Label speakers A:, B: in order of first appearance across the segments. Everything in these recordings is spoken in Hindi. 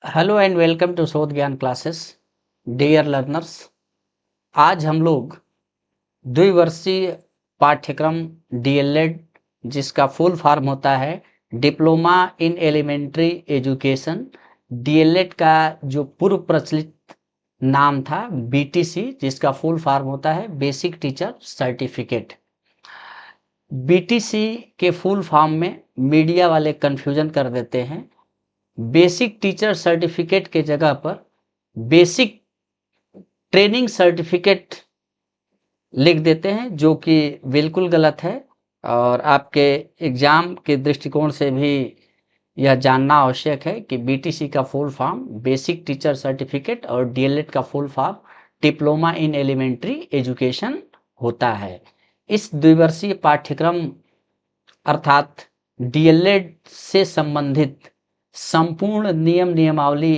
A: हेलो एंड वेलकम टू शोध ज्ञान क्लासेस। डियर लर्नर्स, आज हम लोग द्विवर्षीय पाठ्यक्रम डीएलएड, जिसका फुल फॉर्म होता है diploma in elementary education, DElEd का जो पूर्व प्रचलित नाम था बीटीसी, जिसका फुल फॉर्म होता है बेसिक टीचर सर्टिफिकेट। बीटीसी के फुल फॉर्म में मीडिया वाले कंफ्यूजन कर देते हैं। बेसिक टीचर सर्टिफिकेट के जगह पर बेसिक ट्रेनिंग सर्टिफिकेट लिख देते हैं, जो कि बिल्कुल गलत है। और आपके एग्जाम के दृष्टिकोण से भी यह जानना आवश्यक है कि बीटीसी का full form basic teacher certificate और डीएलएड का full form diploma in elementary education होता है। इस द्विवर्षीय पाठ्यक्रम अर्थात डीएलएड से संबंधित संपूर्ण नियम नियमावली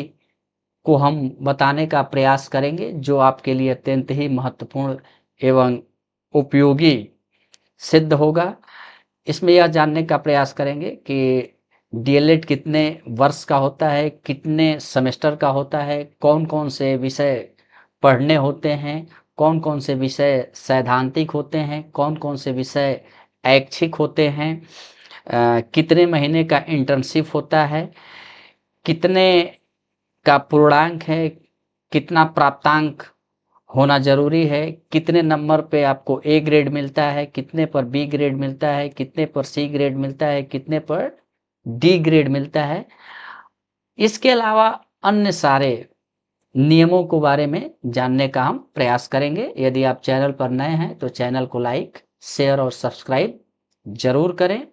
A: को हम बताने का प्रयास करेंगे, जो आपके लिए अत्यंत ही महत्वपूर्ण एवं उपयोगी सिद्ध होगा। इसमें यह जानने का प्रयास करेंगे कि डीएलएड कितने वर्ष का होता है, कितने सेमेस्टर का होता है, कौन कौन से विषय पढ़ने होते हैं, कौन कौन से विषय सैद्धांतिक होते हैं, कौन कौन से विषय ऐच्छिक होते हैं, कितने महीने का इंटर्नशिप होता है, कितने का पूर्णांक है, कितना प्राप्तांक होना जरूरी है, कितने नंबर पे आपको ए ग्रेड मिलता है, कितने पर बी ग्रेड मिलता है, कितने पर सी ग्रेड मिलता है, कितने पर डी ग्रेड मिलता है। इसके अलावा अन्य सारे नियमों के बारे में जानने का हम प्रयास करेंगे। यदि आप चैनल पर नए हैं तो चैनल को लाइक, शेयर और सब्सक्राइब जरूर करें।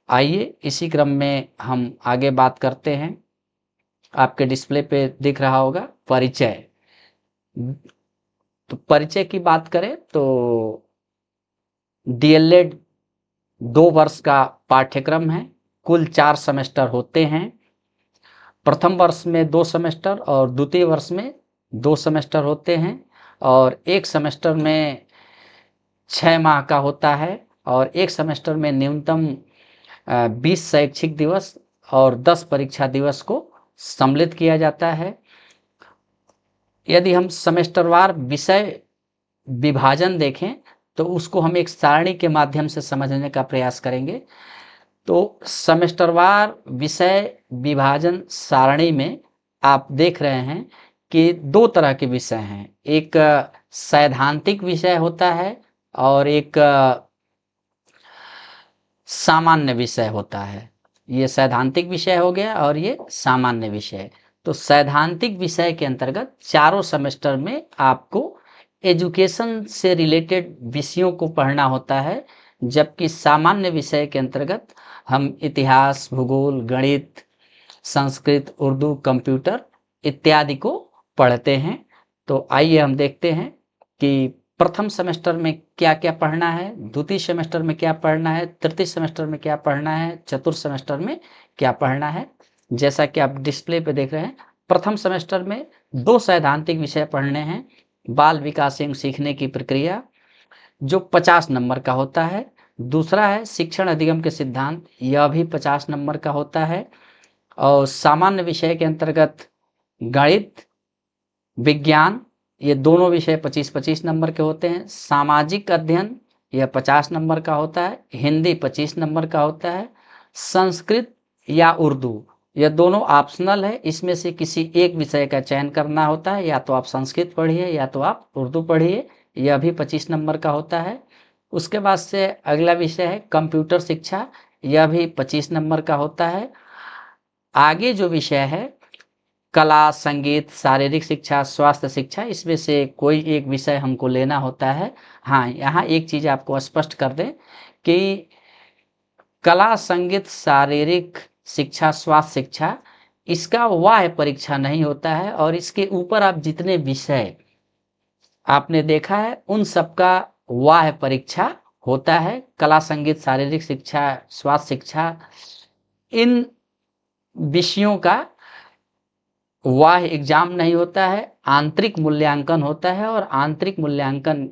A: आइए इसी क्रम में हम आगे बात करते हैं। आपके डिस्प्ले पे दिख रहा होगा परिचय। तो परिचय की बात करें तो डीएलएड 2 वर्ष का पाठ्यक्रम है। कुल 4 सेमेस्टर होते हैं। प्रथम वर्ष में 2 सेमेस्टर और द्वितीय वर्ष में 2 सेमेस्टर होते हैं। और एक सेमेस्टर में 6 माह का होता है और एक सेमेस्टर में न्यूनतम 20 शैक्षिक दिवस और 10 परीक्षा दिवस को सम्मिलित किया जाता है। यदि हम सेमेस्टरवार विषय विभाजन देखें तो उसको हम एक सारणी के माध्यम से समझने का प्रयास करेंगे। तो सेमेस्टरवार विषय विभाजन सारणी में आप देख रहे हैं कि 2 तरह के विषय हैं। एक सैद्धांतिक विषय होता है और एक सामान्य विषय होता है। ये सैद्धांतिक विषय हो गया और ये सामान्य विषय। तो सैद्धांतिक विषय के अंतर्गत चारों सेमेस्टर में आपको एजुकेशन से रिलेटेड विषयों को पढ़ना होता है, जबकि सामान्य विषय के अंतर्गत हम इतिहास, भूगोल, गणित, संस्कृत, उर्दू, कंप्यूटर इत्यादि को पढ़ते हैं। तो आइए हम देखते हैं कि प्रथम सेमेस्टर में क्या क्या पढ़ना है, द्वितीय सेमेस्टर में क्या पढ़ना है, तृतीय सेमेस्टर में क्या पढ़ना है, चतुर्थ सेमेस्टर में क्या पढ़ना है। जैसा कि आप डिस्प्ले पे देख रहे हैं, प्रथम सेमेस्टर में 2 सैद्धांतिक विषय पढ़ने हैं। बाल विकास एवं सीखने की प्रक्रिया, जो 50 नंबर का होता है। दूसरा है शिक्षण अधिगम के सिद्धांत, यह भी 50 नंबर का होता है। और सामान्य विषय के अंतर्गत गणित, विज्ञान, ये दोनों विषय 25-25 नंबर के होते हैं। सामाजिक अध्ययन यह 50 नंबर का होता है। हिंदी 25 नंबर का होता है। संस्कृत या उर्दू, यह दोनों ऑप्शनल है। इसमें से किसी एक विषय का चयन करना होता है, या तो आप संस्कृत पढ़िए या तो आप उर्दू पढ़िए, यह भी 25 नंबर का होता है। उसके बाद से अगला विषय है कंप्यूटर शिक्षा, यह भी 25 नंबर का होता है। आगे जो विषय है कला, संगीत, शारीरिक शिक्षा, स्वास्थ्य शिक्षा, इसमें से कोई एक विषय हमको लेना होता है। हाँ, यहाँ एक चीज़ आपको स्पष्ट कर दें कि कला, संगीत, शारीरिक शिक्षा, स्वास्थ्य शिक्षा, इसका वाह्य परीक्षा नहीं होता है। और इसके ऊपर आप जितने विषय आपने देखा है उन सबका वाह्य परीक्षा होता है। कला, संगीत, शारीरिक शिक्षा, स्वास्थ्य शिक्षा, इन विषयों का वाह्य एग्जाम नहीं होता है, आंतरिक मूल्यांकन होता है। और आंतरिक मूल्यांकन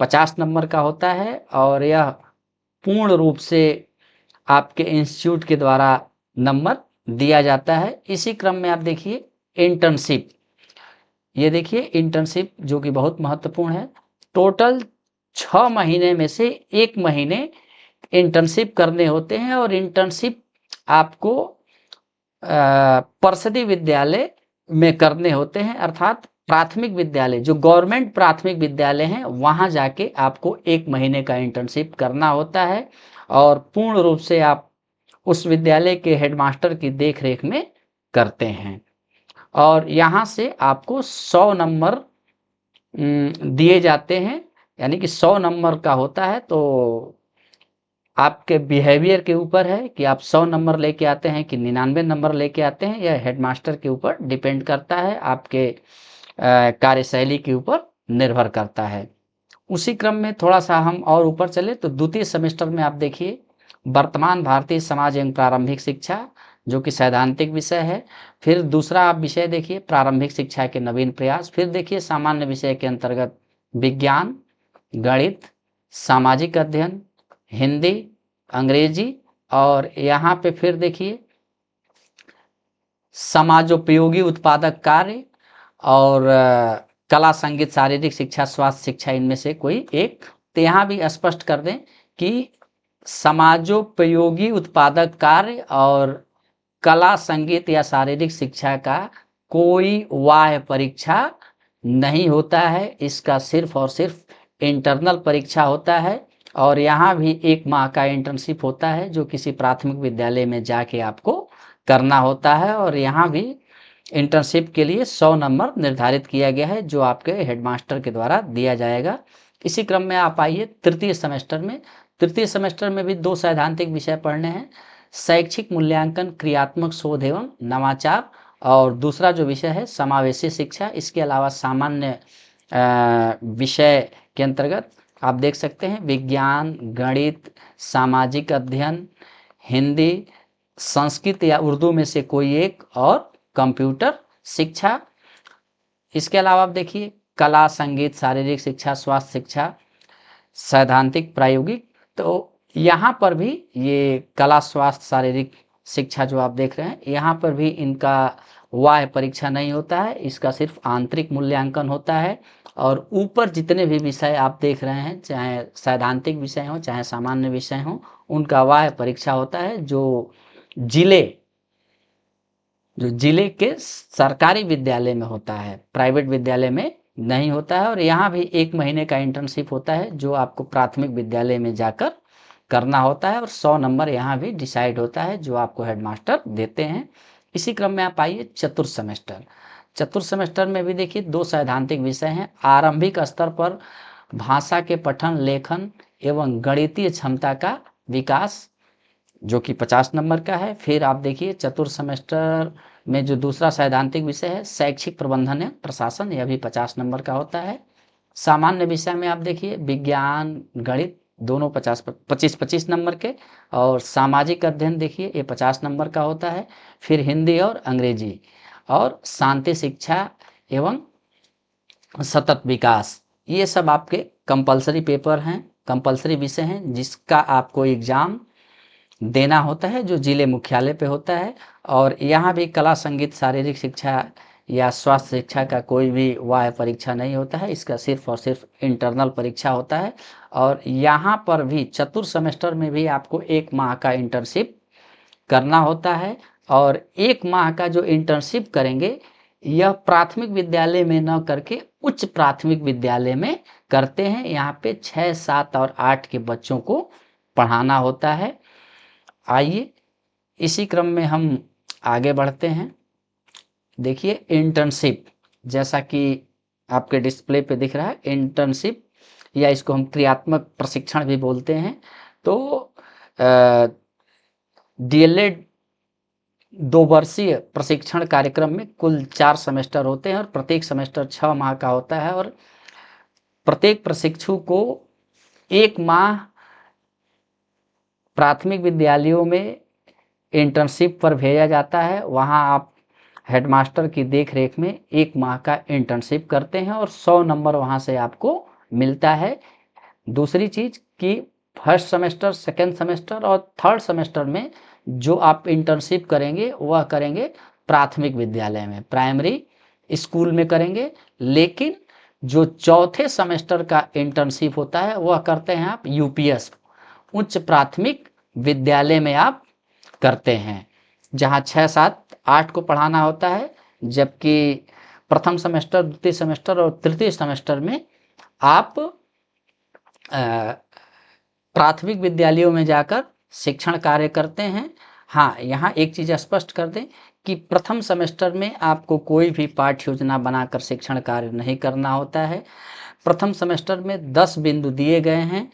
A: 50 नंबर का होता है और यह पूर्ण रूप से आपके इंस्टीट्यूट के द्वारा नंबर दिया जाता है। इसी क्रम में आप देखिए इंटर्नशिप, ये देखिए इंटर्नशिप जो कि बहुत महत्वपूर्ण है। टोटल 6 महीने में से 1 महीने इंटर्नशिप करने होते हैं और इंटर्नशिप आपको परिषदीय विद्यालय में करने होते हैं, अर्थात प्राथमिक विद्यालय जो गवर्नमेंट प्राथमिक विद्यालय हैं वहाँ जाके आपको 1 महीने का इंटर्नशिप करना होता है और पूर्ण रूप से आप उस विद्यालय के हेडमास्टर की देखरेख में करते हैं और यहाँ से आपको 100 नंबर दिए जाते हैं, यानी कि 100 नंबर का होता है। तो आपके बिहेवियर के ऊपर है कि आप 100 नंबर लेके आते हैं कि 99 नंबर लेके आते हैं, यह हेडमास्टर के ऊपर डिपेंड करता है, आपके कार्यशैली के ऊपर निर्भर करता है। उसी क्रम में थोड़ा सा हम और ऊपर चले तो द्वितीय सेमेस्टर में आप देखिए वर्तमान भारतीय समाज एवं प्रारंभिक शिक्षा जो कि सैद्धांतिक विषय है। फिर दूसरा आप विषय देखिए प्रारंभिक शिक्षा के नवीन प्रयास। फिर देखिए सामान्य विषय के अंतर्गत विज्ञान, गणित, सामाजिक अध्ययन, हिंदी, अंग्रेजी और यहाँ पे फिर देखिए समाजोपयोगी उत्पादक कार्य और कला, संगीत, शारीरिक शिक्षा, स्वास्थ्य शिक्षा, इनमें से कोई एक। तो यहाँ भी स्पष्ट कर दें कि समाजोपयोगी उत्पादक कार्य और कला, संगीत या शारीरिक शिक्षा का कोई बाह्य परीक्षा नहीं होता है, इसका सिर्फ और सिर्फ इंटरनल परीक्षा होता है। और यहाँ भी 1 माह का इंटर्नशिप होता है जो किसी प्राथमिक विद्यालय में जाके आपको करना होता है और यहाँ भी इंटर्नशिप के लिए 100 नंबर निर्धारित किया गया है जो आपके हेडमास्टर के द्वारा दिया जाएगा। इसी क्रम में आप आइए तृतीय सेमेस्टर में। तृतीय सेमेस्टर में भी 2 सैद्धांतिक विषय पढ़ने हैं, शैक्षिक मूल्यांकन, क्रियात्मक शोध एवं नवाचार और दूसरा जो विषय है समावेशी शिक्षा। इसके अलावा सामान्य विषय के अंतर्गत आप देख सकते हैं विज्ञान, गणित, सामाजिक अध्ययन, हिंदी, संस्कृत या उर्दू में से कोई एक और कंप्यूटर शिक्षा। इसके अलावा आप देखिए कला, संगीत, शारीरिक शिक्षा, स्वास्थ्य शिक्षा, सैद्धांतिक, प्रायोगिक। तो यहाँ पर भी ये कला, स्वास्थ्य, शारीरिक शिक्षा जो आप देख रहे हैं यहाँ पर भी इनका बाह्य परीक्षा नहीं होता है, इसका सिर्फ आंतरिक मूल्यांकन होता है। और ऊपर जितने भी विषय आप देख रहे हैं चाहे सैद्धांतिक विषय हो चाहे सामान्य विषय हो उनका बाह्य परीक्षा होता है जो जिले के सरकारी विद्यालय में होता है, प्राइवेट विद्यालय में नहीं होता है। और यहाँ भी 1 महीने का इंटर्नशिप होता है जो आपको प्राथमिक विद्यालय में जाकर करना होता है और 100 नंबर यहाँ भी डिसाइड होता है जो आपको हेडमास्टर देते हैं। इसी क्रम में आप आइए चतुर्थ सेमेस्टर। चतुर्थ सेमेस्टर में भी देखिए 2 सैद्धांतिक विषय हैं, आरंभिक स्तर पर भाषा के पठन, लेखन एवं गणितीय क्षमता का विकास जो कि 50 नंबर का है। फिर आप देखिए चतुर्थ सेमेस्टर में जो दूसरा सैद्धांतिक विषय है शैक्षिक प्रबंधन एवं प्रशासन, यह भी 50 नंबर का होता है। सामान्य विषय में आप देखिए विज्ञान, गणित दोनों 25-25 नंबर के और सामाजिक अध्ययन देखिए ये 50 नंबर का होता है। फिर हिंदी और अंग्रेजी और शांति शिक्षा एवं सतत विकास, ये सब आपके कंपलसरी पेपर हैं, कंपलसरी विषय हैं जिसका आपको एग्जाम देना होता है जो जिले मुख्यालय पे होता है। और यहाँ भी कला, संगीत, शारीरिक शिक्षा या स्वास्थ्य शिक्षा का कोई भी बाह्य परीक्षा नहीं होता है, इसका सिर्फ और सिर्फ इंटरनल परीक्षा होता है। और यहाँ पर भी चतुर्थ सेमेस्टर में भी आपको 1 माह का इंटर्नशिप करना होता है और 1 माह का जो इंटर्नशिप करेंगे यह प्राथमिक विद्यालय में न करके उच्च प्राथमिक विद्यालय में करते हैं। यहाँ पे 6, 7 और 8 के बच्चों को पढ़ाना होता है। आइए इसी क्रम में हम आगे बढ़ते हैं। देखिए इंटर्नशिप, जैसा कि आपके डिस्प्ले पे दिख रहा है इंटर्नशिप या इसको हम क्रियात्मक प्रशिक्षण भी बोलते हैं। तो डीएलएड 2 वर्षीय प्रशिक्षण कार्यक्रम में कुल 4 सेमेस्टर होते हैं और प्रत्येक सेमेस्टर 6 माह का होता है और प्रत्येक प्रशिक्षु को 1 माह प्राथमिक विद्यालयों में इंटर्नशिप पर भेजा जाता है। वहाँ आप हेडमास्टर की देखरेख में 1 माह का इंटर्नशिप करते हैं और 100 नंबर वहाँ से आपको मिलता है। दूसरी चीज़ कि फर्स्ट सेमेस्टर, सेकेंड सेमेस्टर और थर्ड सेमेस्टर में जो आप इंटर्नशिप करेंगे वह करेंगे प्राथमिक विद्यालय में, प्राइमरी स्कूल में करेंगे। लेकिन जो चौथे सेमेस्टर का इंटर्नशिप होता है वह करते हैं आप यूपीएस, उच्च प्राथमिक विद्यालय में आप करते हैं, जहाँ 6, 7, 8 को पढ़ाना होता है। जबकि प्रथम सेमेस्टर, द्वितीय सेमेस्टर और तृतीय सेमेस्टर में आप प्राथमिक विद्यालयों में जाकर शिक्षण कार्य करते हैं। हाँ, यहाँ एक चीज़ स्पष्ट कर दें कि प्रथम सेमेस्टर में आपको कोई भी पाठ्य योजना बनाकर शिक्षण कार्य नहीं करना होता है। प्रथम सेमेस्टर में 10 बिंदु दिए गए हैं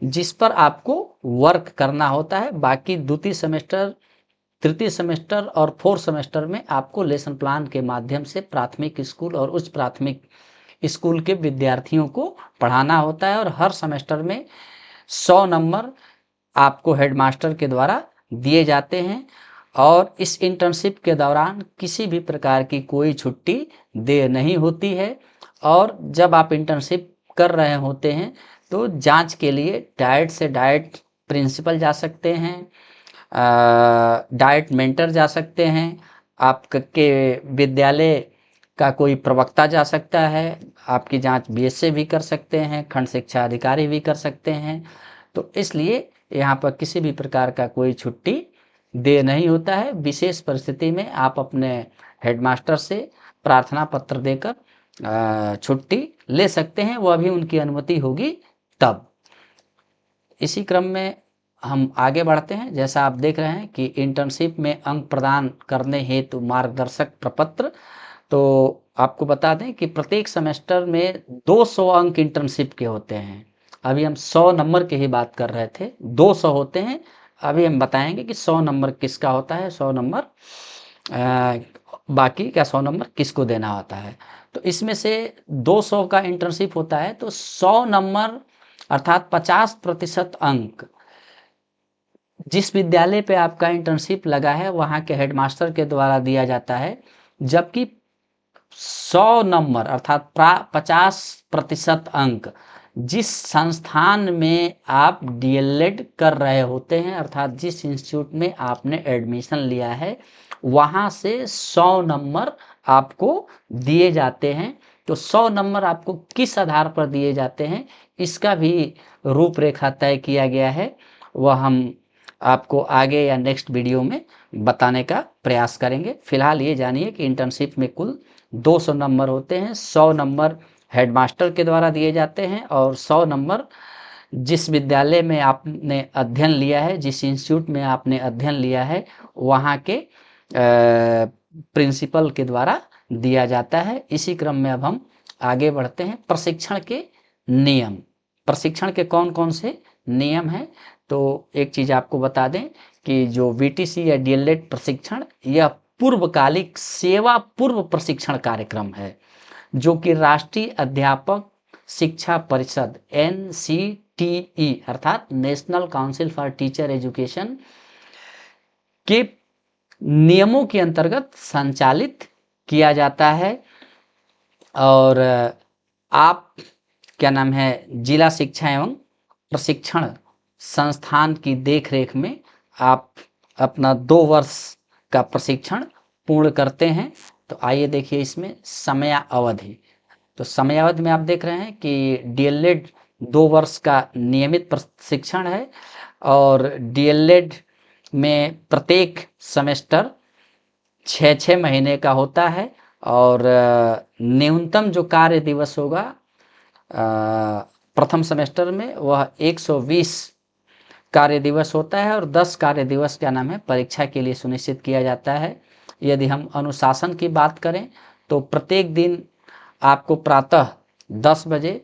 A: जिस पर आपको वर्क करना होता है। बाकी द्वितीय सेमेस्टर, तृतीय सेमेस्टर और फोर्थ सेमेस्टर में आपको लेसन प्लान के माध्यम से प्राथमिक स्कूल और उच्च प्राथमिक स्कूल के विद्यार्थियों को पढ़ाना होता है। और हर सेमेस्टर में 100 नंबर आपको हेडमास्टर के द्वारा दिए जाते हैं। और इस इंटर्नशिप के दौरान किसी भी प्रकार की कोई छुट्टी देय नहीं होती है। और जब आप इंटर्नशिप कर रहे होते हैं तो जांच के लिए डाइट से डाइट प्रिंसिपल जा सकते हैं, डाइट मेंटर जा सकते हैं, आपके विद्यालय का कोई प्रवक्ता जा सकता है, आपकी जांच बीएसए भी कर सकते हैं, खंड शिक्षा अधिकारी भी कर सकते हैं। तो इसलिए यहाँ पर किसी भी प्रकार का कोई छुट्टी दे नहीं होता है। विशेष परिस्थिति में आप अपने हेडमास्टर से प्रार्थना पत्र देकर छुट्टी ले सकते हैं, वह भी उनकी अनुमति होगी तब। इसी क्रम में हम आगे बढ़ते हैं। जैसा आप देख रहे हैं कि इंटर्नशिप में अंक प्रदान करने हेतु मार्गदर्शक प्रपत्र, तो आपको बता दें कि प्रत्येक सेमेस्टर में 200 अंक इंटर्नशिप के होते हैं। अभी हम 100 नंबर की ही बात कर रहे थे, 200 होते हैं। अभी हम बताएंगे कि 100 नंबर किसका होता है, 100 नंबर बाकी का 100 नंबर किसको देना होता है। तो इसमें से 200 का इंटर्नशिप होता है, तो 100 नंबर अर्थात 50% अंक जिस विद्यालय पे आपका इंटर्नशिप लगा है वहाँ के हेडमास्टर के द्वारा दिया जाता है। जबकि 100 नंबर अर्थात 50% अंक जिस संस्थान में आप डीएलएड कर रहे होते हैं, अर्थात जिस इंस्टीट्यूट में आपने एडमिशन लिया है, वहाँ से 100 नंबर आपको दिए जाते हैं। तो 100 नंबर आपको किस आधार पर दिए जाते हैं इसका भी रूपरेखा तय किया गया है, वह हम आपको आगे या नेक्स्ट वीडियो में बताने का प्रयास करेंगे। फिलहाल ये जानिए कि इंटर्नशिप में कुल 200 नंबर होते हैं। 100 नंबर हेडमास्टर के द्वारा दिए जाते हैं और 100 नंबर जिस विद्यालय में आपने अध्ययन लिया है, जिस इंस्टीट्यूट में आपने अध्ययन लिया है, वहाँ के प्रिंसिपल के द्वारा दिया जाता है। इसी क्रम में अब हम आगे बढ़ते हैं। प्रशिक्षण के नियम, प्रशिक्षण के कौन कौन से नियम हैं, तो एक चीज़ आपको बता दें कि जो वीटीसी या डीएलएड प्रशिक्षण यह पूर्वकालिक सेवा पूर्व प्रशिक्षण कार्यक्रम है, जो कि राष्ट्रीय अध्यापक शिक्षा परिषद NCTE अर्थात national council for teacher education के नियमों के अंतर्गत संचालित किया जाता है। और आप क्या नाम है, जिला शिक्षा एवं प्रशिक्षण संस्थान की देखरेख में आप अपना 2 वर्ष का प्रशिक्षण पूर्ण करते हैं। तो आइए देखिए इसमें समय अवधि। तो समय अवधि में आप देख रहे हैं कि डीएलएड 2 वर्ष का नियमित प्रशिक्षण है और डीएलएड में प्रत्येक सेमेस्टर 6 महीने का होता है। और न्यूनतम जो कार्य दिवस होगा प्रथम सेमेस्टर में वह 120 कार्य दिवस होता है और 10 कार्य दिवस क्या नाम है परीक्षा के लिए सुनिश्चित किया जाता है। यदि हम अनुशासन की बात करें तो प्रत्येक दिन आपको प्रातः 10 बजे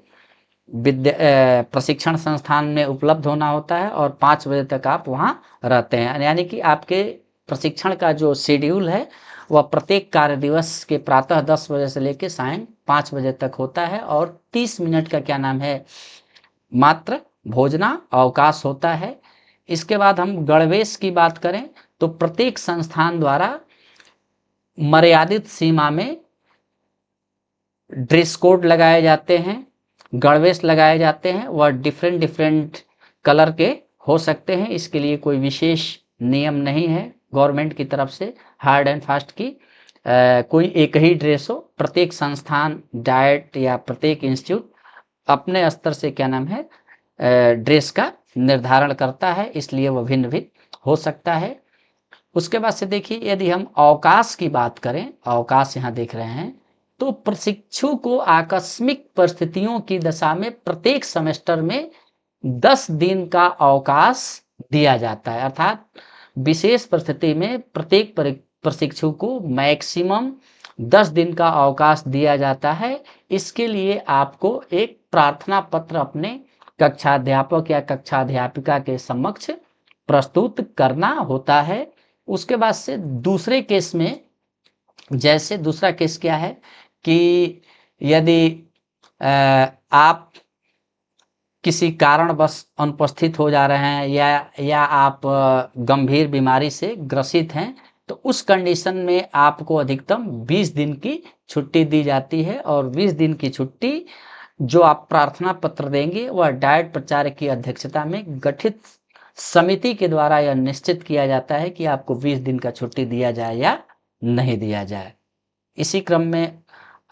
A: प्रशिक्षण संस्थान में उपलब्ध होना होता है और 5 बजे तक आप वहाँ रहते हैं। यानी कि आपके प्रशिक्षण का जो शेड्यूल है वह प्रत्येक कार्य दिवस के प्रातः 10 बजे से लेकर सायं 5 बजे तक होता है और 30 मिनट का क्या नाम है मात्र भोजना अवकाश होता है। इसके बाद हम गणवेश की बात करें तो प्रत्येक संस्थान द्वारा मर्यादित सीमा में ड्रेस कोड लगाए जाते हैं, गणवेश लगाए जाते हैं। वह डिफरेंट कलर के हो सकते हैं, इसके लिए कोई विशेष नियम नहीं है गवर्नमेंट की तरफ से हार्ड एंड फास्ट की कोई एक ही ड्रेस हो। प्रत्येक संस्थान, डाइट या प्रत्येक इंस्टीट्यूट अपने स्तर से क्या नाम है ड्रेस का निर्धारण करता है, इसलिए वह भिन्न भिन्न हो सकता है। उसके बाद से देखिए, यदि हम अवकाश की बात करें, अवकाश यहाँ देख रहे हैं, तो प्रशिक्षु को आकस्मिक परिस्थितियों की दशा में प्रत्येक सेमेस्टर में 10 दिन का अवकाश दिया जाता है। अर्थात विशेष परिस्थिति में प्रत्येक प्रशिक्षु को मैक्सिमम 10 दिन का अवकाश दिया जाता है। इसके लिए आपको एक प्रार्थना पत्र अपने कक्षाध्यापक या कक्षाध्यापिका के समक्ष प्रस्तुत करना होता है। उसके बाद से दूसरे केस में, जैसे दूसरा केस क्या है कि यदि आप किसी कारणवश अनुपस्थित हो जा रहे हैं या आप गंभीर बीमारी से ग्रसित हैं, तो उस कंडीशन में आपको अधिकतम 20 दिन की छुट्टी दी जाती है। और 20 दिन की छुट्टी जो आप प्रार्थना पत्र देंगे वह डाइट प्राचार्य की अध्यक्षता में गठित समिति के द्वारा यह निश्चित किया जाता है कि आपको 20 दिन का छुट्टी दिया जाए या नहीं दिया जाए। इसी क्रम में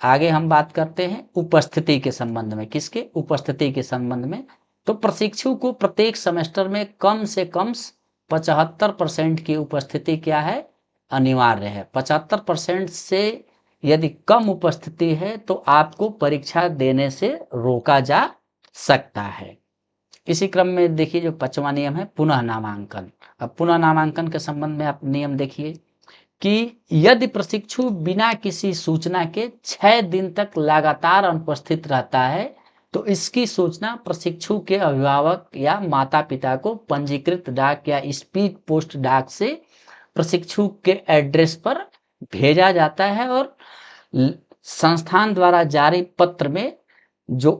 A: आगे हम बात करते हैं उपस्थिति के संबंध में। किसके? उपस्थिति के संबंध में। तो प्रशिक्षु को प्रत्येक सेमेस्टर में कम से कम 75% की उपस्थिति क्या है? अनिवार्य है। 75% से यदि कम उपस्थिति है तो आपको परीक्षा देने से रोका जा सकता है। इसी क्रम में देखिए जो 5वां नियम है पुनः नामांकन। अब पुनः नामांकन के संबंध में आप नियम देखिए कि यदि प्रशिक्षु बिना किसी सूचना के 6 दिन तक लगातार अनुपस्थित रहता है तो इसकी सूचना प्रशिक्षु के अभिभावक या माता पिता को पंजीकृत डाक या स्पीड पोस्ट डाक से प्रशिक्षु के एड्रेस पर भेजा जाता है। और संस्थान द्वारा जारी पत्र में जो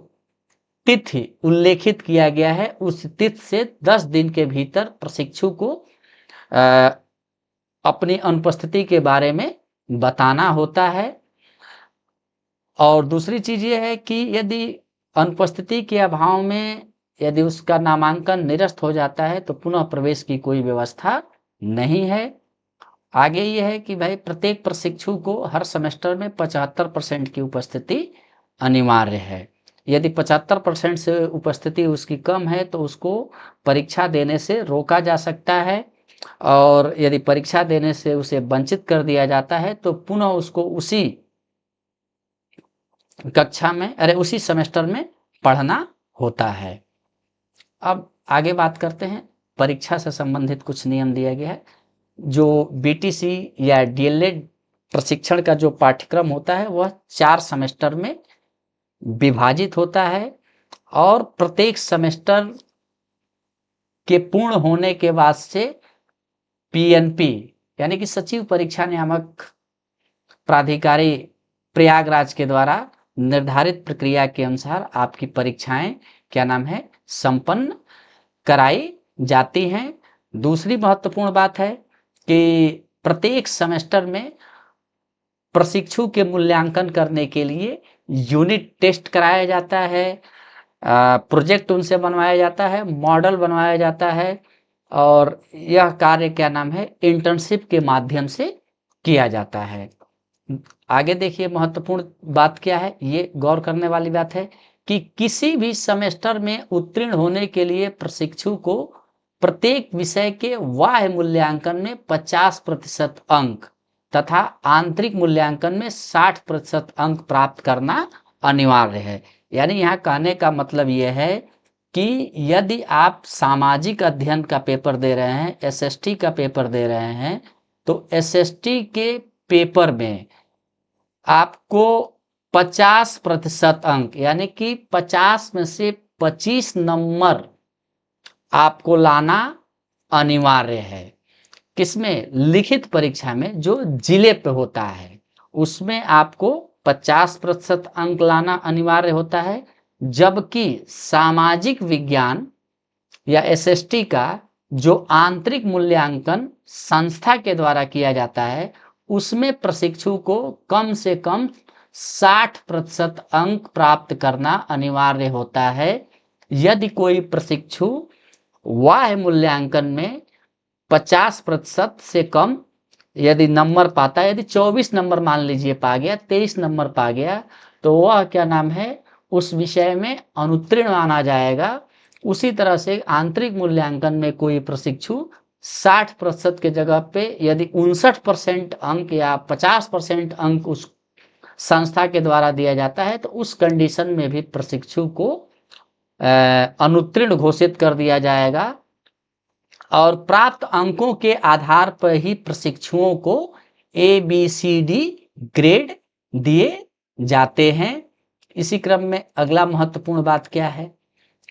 A: तिथि उल्लेखित किया गया है उस तिथि से 10 दिन के भीतर प्रशिक्षु को अपनी अनुपस्थिति के बारे में बताना होता है। और दूसरी चीज ये है कि यदि अनुपस्थिति के अभाव में यदि उसका नामांकन निरस्त हो जाता है तो पुनः प्रवेश की कोई व्यवस्था नहीं है। आगे ये है कि भाई प्रत्येक प्रशिक्षु को हर सेमेस्टर में 75% की उपस्थिति अनिवार्य है। यदि 75% से उपस्थिति उसकी कम है तो उसको परीक्षा देने से रोका जा सकता है। और यदि परीक्षा देने से उसे वंचित कर दिया जाता है तो पुनः उसको उसी कक्षा में उसी सेमेस्टर में पढ़ना होता है। अब आगे बात करते हैं परीक्षा से संबंधित कुछ नियम दिया गया है। जो बीटीसी या डीएलएड प्रशिक्षण का जो पाठ्यक्रम होता है वह 4 सेमेस्टर में विभाजित होता है। और प्रत्येक सेमेस्टर के पूर्ण होने के बाद से पीएनपी यानी कि सचिव परीक्षा नियामक प्राधिकारी प्रयागराज के द्वारा निर्धारित प्रक्रिया के अनुसार आपकी परीक्षाएं क्या नाम है संपन्न कराई जाती हैं। दूसरी महत्वपूर्ण बात है कि प्रत्येक सेमेस्टर में प्रशिक्षु के मूल्यांकन करने के लिए यूनिट टेस्ट कराया जाता है, प्रोजेक्ट उनसे बनवाया जाता है, मॉडल बनवाया जाता है। और यह कार्य क्या नाम है इंटर्नशिप के माध्यम से किया जाता है। आगे देखिए महत्वपूर्ण बात क्या है, ये गौर करने वाली बात है कि किसी भी सेमेस्टर में उत्तीर्ण होने के लिए प्रशिक्षु को प्रत्येक विषय के बाह्य मूल्यांकन में 50% अंक तथा आंतरिक मूल्यांकन में 60% अंक प्राप्त करना अनिवार्य है। यानी यहाँ कहने का मतलब यह है कि यदि आप सामाजिक अध्ययन का पेपर दे रहे हैं, एसएसटी का पेपर दे रहे हैं, तो एसएसटी के पेपर में आपको 50% अंक यानी कि 50 में से 25 नंबर आपको लाना अनिवार्य है। किसमें? लिखित परीक्षा में जो जिले पे होता है उसमें आपको 50% अंक लाना अनिवार्य होता है। जबकि सामाजिक विज्ञान या एसएसटी का जो आंतरिक मूल्यांकन संस्था के द्वारा किया जाता है उसमें प्रशिक्षु को कम से कम 60% अंक प्राप्त करना अनिवार्य होता है। यदि कोई प्रशिक्षु वाह्य मूल्यांकन में 50% से कम यदि नंबर पाता है, यदि 24 नंबर मान लीजिए पा गया, 23 नंबर पा गया, तो वह क्या नाम है, उस विषय में अनुत्तीर्ण माना जाएगा। उसी तरह से आंतरिक मूल्यांकन में कोई प्रशिक्षु 60% के जगह पे यदि 59% अंक या 50% अंक उस संस्था के द्वारा दिया जाता है, तो उस कंडीशन में भी प्रशिक्षु को अनुत्तीर्ण घोषित कर दिया जाएगा और प्राप्त अंकों के आधार पर ही प्रशिक्षुओं को ABCD ग्रेड दिए जाते हैं। इसी क्रम में अगला महत्वपूर्ण बात क्या है,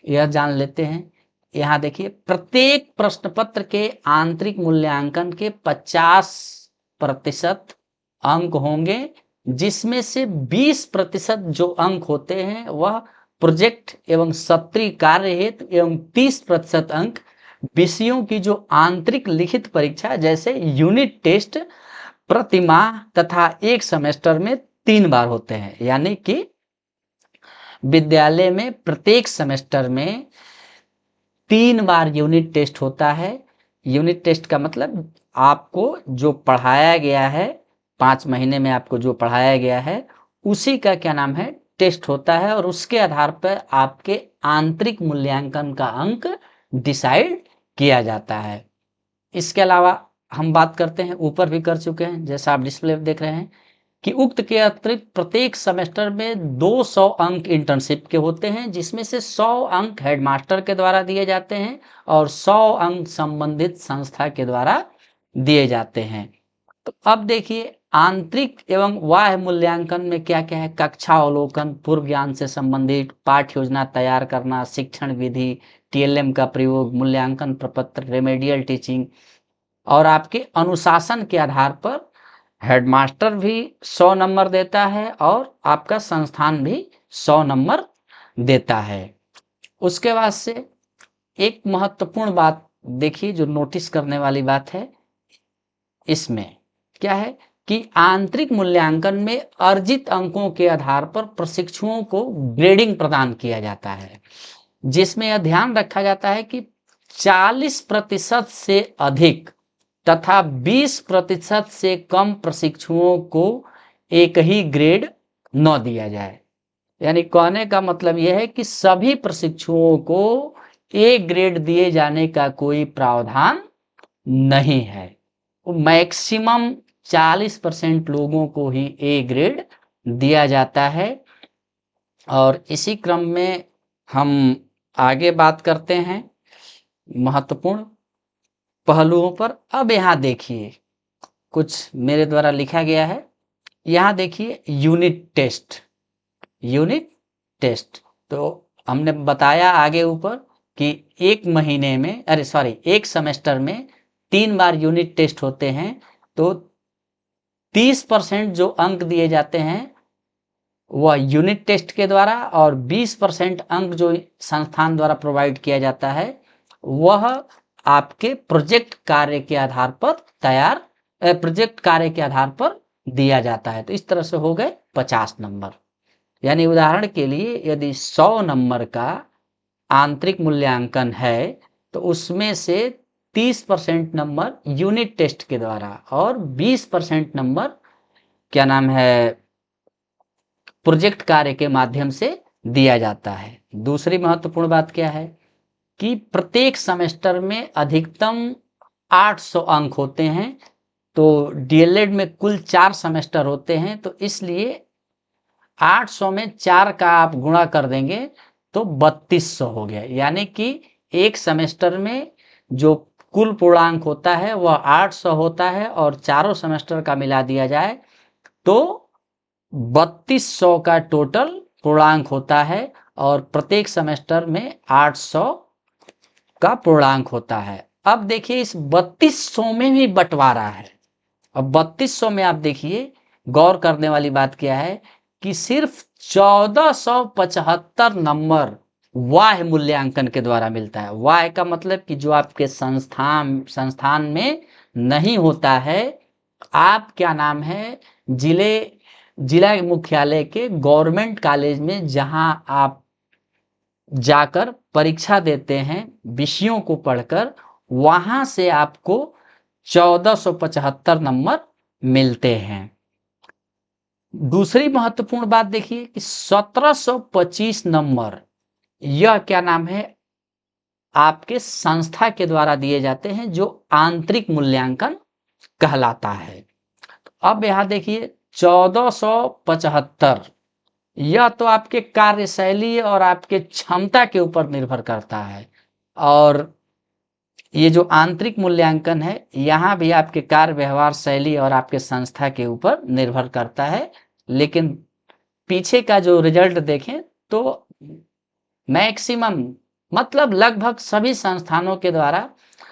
A: यह जान लेते हैं। यहाँ देखिए, प्रत्येक प्रश्न पत्र के आंतरिक मूल्यांकन के 50% अंक होंगे, जिसमें से 20% जो अंक होते हैं वह प्रोजेक्ट एवं सत्रीय कार्य हेतु एवं 30% अंक विषयों की जो आंतरिक लिखित परीक्षा जैसे यूनिट टेस्ट प्रति माह तथा एक सेमेस्टर में 3 बार होते हैं। यानी कि विद्यालय में प्रत्येक सेमेस्टर में 3 बार यूनिट टेस्ट होता है। यूनिट टेस्ट का मतलब आपको जो पढ़ाया गया है, 5 महीने में आपको जो पढ़ाया गया है उसी का क्या नाम है, टेस्ट होता है और उसके आधार पर आपके आंतरिक मूल्यांकन का अंक डिसाइड किया जाता है। इसके अलावा हम बात करते हैं, ऊपर भी कर चुके हैं, जैसा आप डिस्प्ले देख रहे हैं कि उक्त के अतिरिक्त प्रत्येक सेमेस्टर में 200 अंक इंटर्नशिप के होते हैं, जिसमें से 100 अंक हेडमास्टर के द्वारा दिए जाते हैं और 100 अंक संबंधित संस्था के द्वारा दिए जाते हैं। तो अब देखिए, आंतरिक एवं बाह्य मूल्यांकन में क्या क्या है, कक्षा अवलोकन, पूर्व ज्ञान से संबंधित, पाठ्य योजना तैयार करना, शिक्षण विधि, TLM का प्रयोग, मूल्यांकन प्रपत्र, रेमेडियल टीचिंग और आपके अनुशासन के आधार पर हेडमास्टर भी 100 नंबर देता है और आपका संस्थान भी 100 नंबर देता है। उसके बाद से एक महत्वपूर्ण बात देखिए जो नोटिस करने वाली बात है, इसमें क्या है कि आंतरिक मूल्यांकन में अर्जित अंकों के आधार पर प्रशिक्षुओं को ग्रेडिंग प्रदान किया जाता है, जिसमें यह ध्यान रखा जाता है कि 40% से अधिक तथा 20% से कम प्रशिक्षुओं को एक ही ग्रेड न दिया जाए। यानी कहने का मतलब यह है कि सभी प्रशिक्षुओं को A ग्रेड दिए जाने का कोई प्रावधान नहीं है। मैक्सिमम 40% लोगों को ही A ग्रेड दिया जाता है। और इसी क्रम में हम आगे बात करते हैं महत्वपूर्ण पहलुओं पर। अब यहाँ देखिए, कुछ मेरे द्वारा लिखा गया है। यहाँ देखिए, यूनिट टेस्ट, यूनिट टेस्ट तो हमने बताया आगे ऊपर कि एक महीने में, एक सेमेस्टर में 3 बार यूनिट टेस्ट होते हैं। तो 30% जो अंक दिए जाते हैं वह यूनिट टेस्ट के द्वारा और 20% अंक जो संस्थान द्वारा प्रोवाइड किया जाता है वह आपके प्रोजेक्ट कार्य के आधार पर दिया जाता है। तो इस तरह से हो गए 50 नंबर। यानी उदाहरण के लिए यदि 100 नंबर का आंतरिक मूल्यांकन है तो उसमें से 30% नंबर यूनिट टेस्ट के द्वारा और 20% नंबर क्या नाम है, प्रोजेक्ट कार्य के माध्यम से दिया जाता है। दूसरी महत्वपूर्ण बात क्या है कि प्रत्येक सेमेस्टर में अधिकतम 800 अंक होते हैं। तो DLED में कुल 4 सेमेस्टर होते हैं, तो इसलिए 800 में 4 का आप गुणा कर देंगे तो 3200 हो गया। यानी कि एक सेमेस्टर में जो कुल पूर्णांक होता है वह 800 होता है और चारों सेमेस्टर का मिला दिया जाए तो 3200 का टोटल पूर्णांक होता है और प्रत्येक सेमेस्टर में 800 का पूर्णांक होता है। अब देखिए, इस 3200 में भी बंटवारा है। अब 3200 में आप देखिए, गौर करने वाली बात क्या है कि सिर्फ 1475 नंबर वाह्य मूल्यांकन के द्वारा मिलता है। वाह्य का मतलब कि जो आपके संस्थान में नहीं होता है, आप क्या नाम है, जिला मुख्यालय के गवर्नमेंट कॉलेज में जहां आप जाकर परीक्षा देते हैं विषयों को पढ़कर, वहां से आपको 1475 नंबर मिलते हैं। दूसरी महत्वपूर्ण बात देखिए कि 1725 नंबर, यह क्या नाम है, आपके संस्था के द्वारा दिए जाते हैं, जो आंतरिक मूल्यांकन कहलाता है। अब यहां देखिए 1475, यह तो आपके कार्यशैली और आपके क्षमता के ऊपर निर्भर करता है, और ये जो आंतरिक मूल्यांकन है, यहाँ भी आपके कार्य व्यवहार शैली और आपके संस्था के ऊपर निर्भर करता है। लेकिन पीछे का जो रिजल्ट देखें तो मैक्सिमम, मतलब लगभग सभी संस्थानों के द्वारा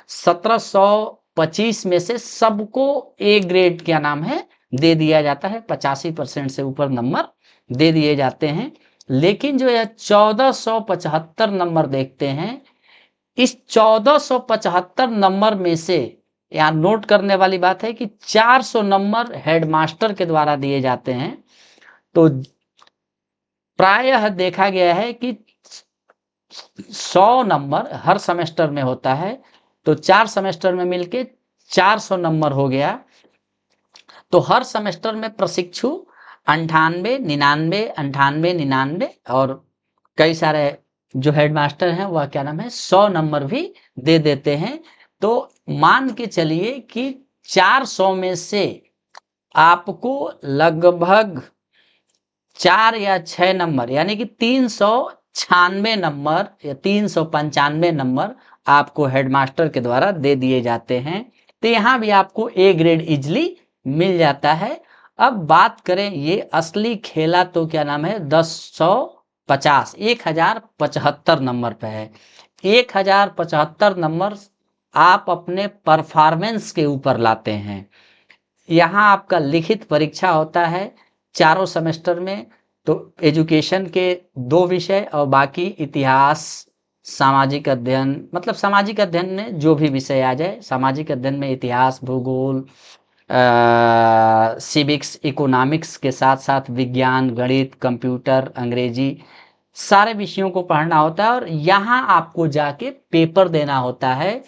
A: 1725 में से सबको ए ग्रेड क्या नाम है दे दिया जाता है, 85% से ऊपर नंबर दे दिए जाते हैं। लेकिन जो यह 1475 नंबर देखते हैं, इस 1475 नंबर में से यहाँ नोट करने वाली बात है कि 400 नंबर हेडमास्टर के द्वारा दिए जाते हैं। तो प्रायः देखा गया है कि 100 नंबर हर सेमेस्टर में होता है, तो 4 सेमेस्टर में मिलके 400 नंबर हो गया। तो हर सेमेस्टर में प्रशिक्षु 98, 99, 98, 99 और कई सारे जो हेडमास्टर हैं वह क्या नाम है 100 नंबर भी दे देते हैं। तो मान के चलिए कि 400 में से आपको लगभग 4 या 6 नंबर, यानी कि 396 नंबर या 395 नंबर आपको हेडमास्टर के द्वारा दे दिए जाते हैं। तो यहाँ भी आपको ए ग्रेड इजली मिल जाता है। अब बात करें ये असली खेला तो क्या नाम है 1075 नंबर पे है। 1075 नंबर आप अपने परफॉर्मेंस के ऊपर लाते हैं। यहाँ आपका लिखित परीक्षा होता है चारों सेमेस्टर में। तो एजुकेशन के 2 विषय और बाकी इतिहास, सामाजिक अध्ययन, मतलब सामाजिक अध्ययन में जो भी विषय आ जाए, सामाजिक अध्ययन में इतिहास, भूगोल, सिविक्स, इकोनॉमिक्स के साथ साथ विज्ञान, गणित, कंप्यूटर, अंग्रेजी, सारे विषयों को पढ़ना होता है और यहाँ आपको जाके पेपर देना होता है।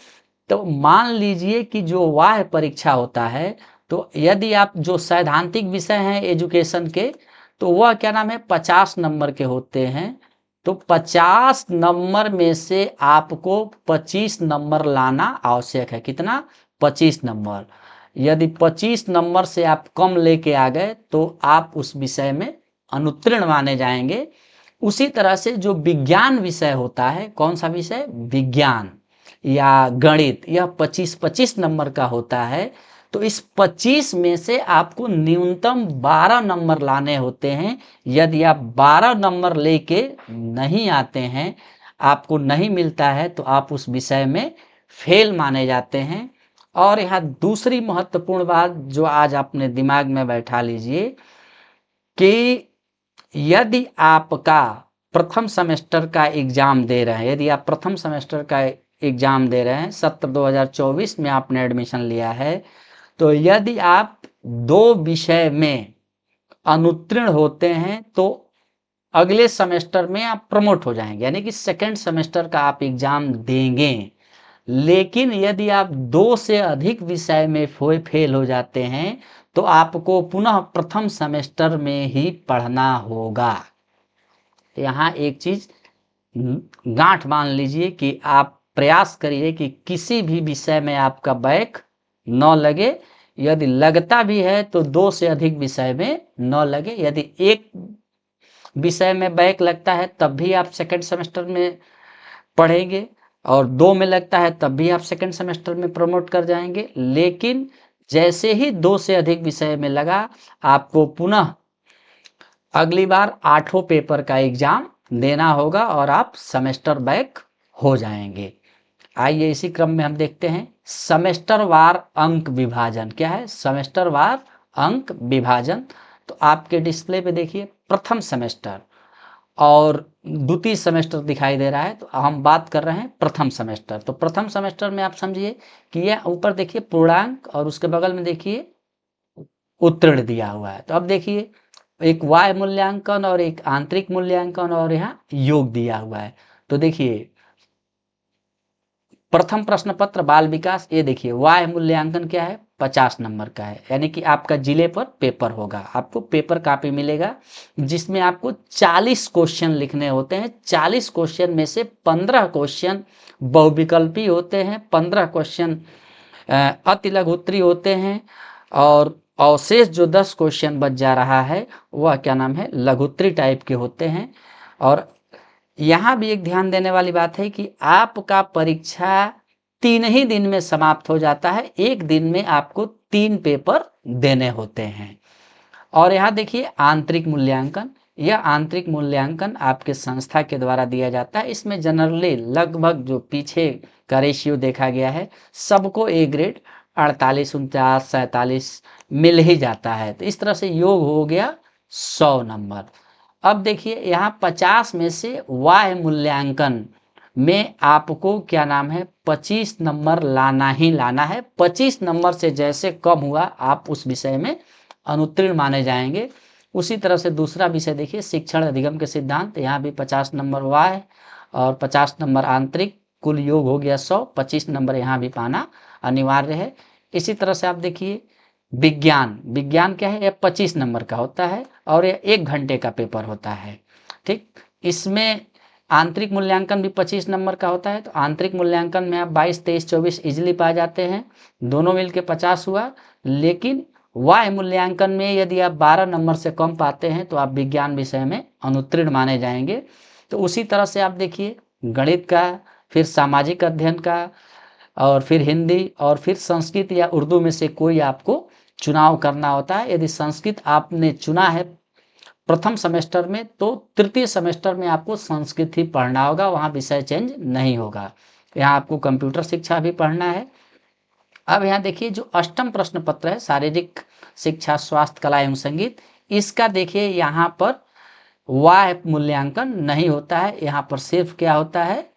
A: तो मान लीजिए कि जो वाह परीक्षा होता है, तो यदि आप जो सैद्धांतिक विषय हैं एजुकेशन के, तो वह क्या नाम है 50 नंबर के होते हैं। तो 50 नंबर में से आपको 25 नंबर लाना आवश्यक है। कितना? 25 नंबर। यदि 25 नंबर से आप कम लेके आ गए तो आप उस विषय में अनुत्तीर्ण माने जाएंगे। उसी तरह से जो विज्ञान विषय होता है, कौन सा विषय? विज्ञान या गणित, यह 25-25 नंबर का होता है। तो इस 25 में से आपको न्यूनतम 12 नंबर लाने होते हैं। यदि आप 12 नंबर लेके नहीं आते हैं, आपको नहीं मिलता है, तो आप उस विषय में फेल माने जाते हैं। और यहाँ दूसरी महत्वपूर्ण बात जो आज अपने दिमाग में बैठा लीजिए कि यदि आपका प्रथम सेमेस्टर का एग्जाम दे रहे हैं, यदि आप प्रथम सेमेस्टर का एग्जाम दे रहे हैं, सत्र 2024 में आपने एडमिशन लिया है, तो यदि आप 2 विषय में अनुत्तीर्ण होते हैं तो अगले सेमेस्टर में आप प्रमोट हो जाएंगे, यानी कि सेकेंड सेमेस्टर का आप एग्जाम देंगे। लेकिन यदि आप 2 से अधिक विषय में फेल हो जाते हैं तो आपको पुनः प्रथम सेमेस्टर में ही पढ़ना होगा। यहाँ एक चीज गांठ मान लीजिए कि आप प्रयास करिए कि किसी भी विषय में आपका बैक न लगे। यदि लगता भी है तो 2 से अधिक विषय में न लगे। यदि एक विषय में बैक लगता है तब भी आप सेकेंड सेमेस्टर में पढ़ेंगे, और 2 में लगता है तब भी आप सेकेंड सेमेस्टर में प्रमोट कर जाएंगे। लेकिन जैसे ही 2 से अधिक विषय में लगा, आपको पुनः अगली बार 8 पेपर का एग्जाम देना होगा और आप सेमेस्टर बैक हो जाएंगे। आइए इसी क्रम में हम देखते हैं सेमेस्टर वार अंक विभाजन क्या है। सेमेस्टर वार अंक विभाजन, तो आपके डिस्प्ले पे देखिए प्रथम सेमेस्टर और द्वितीय सेमेस्टर दिखाई दे रहा है। तो हम बात कर रहे हैं प्रथम सेमेस्टर। तो प्रथम सेमेस्टर में आप समझिए कि यह ऊपर देखिए पूर्णांक और उसके बगल में देखिए उत्तीर्ण दिया हुआ है। तो अब देखिए एक वाय मूल्यांकन और एक आंतरिक मूल्यांकन और यहाँ योग दिया हुआ है। तो देखिए प्रथम प्रश्न पत्र बाल विकास, ये देखिए वाह मूल्यांकन क्या है, 50 नंबर का है, यानी कि आपका जिले पर पेपर होगा, आपको पेपर कॉपी मिलेगा जिसमें आपको 40 क्वेश्चन लिखने होते हैं। 40 क्वेश्चन में से 15 क्वेश्चन बहुविकल्पी होते हैं, 15 क्वेश्चन अति लघुत्तरी होते हैं, और अवशेष जो 10 क्वेश्चन बच जा रहा है वह क्या नाम है, लघुत्तरी टाइप के होते हैं। और यहाँ भी एक ध्यान देने वाली बात है कि आपका परीक्षा 3 ही दिन में समाप्त हो जाता है, एक दिन में आपको 3 पेपर देने होते हैं। और यहाँ देखिए आंतरिक मूल्यांकन, यह आंतरिक मूल्यांकन आपके संस्था के द्वारा दिया जाता है। इसमें जनरली लगभग जो पीछे का रेशियो देखा गया है, सबको ए ग्रेड 48, 49, 47 मिल ही जाता है। तो इस तरह से योग हो गया 100 नंबर। अब देखिए यहाँ 50 में से वाह मूल्यांकन में आपको क्या नाम है, 25 नंबर लाना ही लाना है। 25 नंबर से जैसे कम हुआ आप उस विषय में अनुत्तीर्ण माने जाएंगे। उसी तरह से दूसरा विषय देखिए शिक्षण अधिगम के सिद्धांत, यहाँ भी 50 नंबर वाह और 50 नंबर आंतरिक, कुल योग हो गया 100। 25 नंबर यहाँ भी पाना अनिवार्य है। इसी तरह से आप देखिए विज्ञान, विज्ञान क्या है, यह 25 नंबर का होता है और यह 1 घंटे का पेपर होता है। ठीक, इसमें आंतरिक मूल्यांकन भी 25 नंबर का होता है। तो आंतरिक मूल्यांकन में आप 22, 23, 24 इजिली पा जाते हैं, दोनों मिलके 50 हुआ। लेकिन वाह मूल्यांकन में यदि आप 12 नंबर से कम पाते हैं तो आप विज्ञान विषय में अनुत्तीर्ण माने जाएंगे। तो उसी तरह से आप देखिए गणित का, फिर सामाजिक अध्ययन का, और फिर हिंदी, और फिर संस्कृत या उर्दू में से कोई आपको चुनाव करना होता है। यदि संस्कृत आपने चुना है प्रथम सेमेस्टर में, तो तृतीय सेमेस्टर में आपको संस्कृत ही पढ़ना होगा, वहाँ विषय चेंज नहीं होगा। यहाँ आपको कंप्यूटर शिक्षा भी पढ़ना है। अब यहाँ देखिए जो अष्टम प्रश्न पत्र है शारीरिक शिक्षा, स्वास्थ्य, कला एवं संगीत, इसका देखिए यहाँ पर वाह मूल्यांकन नहीं होता है, यहाँ पर सिर्फ क्या होता है,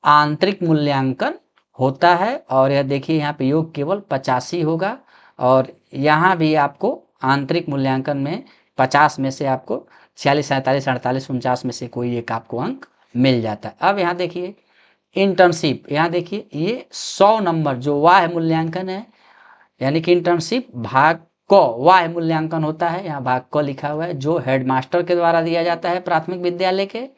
A: आंतरिक मूल्यांकन होता है। और यह देखिए यहाँ पे योग केवल 85 होगा, और यहाँ भी आपको आंतरिक मूल्यांकन में 50 में से आपको 46, 47, 48, 49 में से कोई एक आपको अंक मिल जाता है। अब यहाँ देखिए इंटर्नशिप, यहाँ देखिए ये 100 नंबर जो वाह मूल्यांकन है, यानी कि इंटर्नशिप भाग क वाह मूल्यांकन होता है, यहाँ भाग क लिखा हुआ है, जो हेडमास्टर के द्वारा दिया जाता है प्राथमिक विद्यालय के।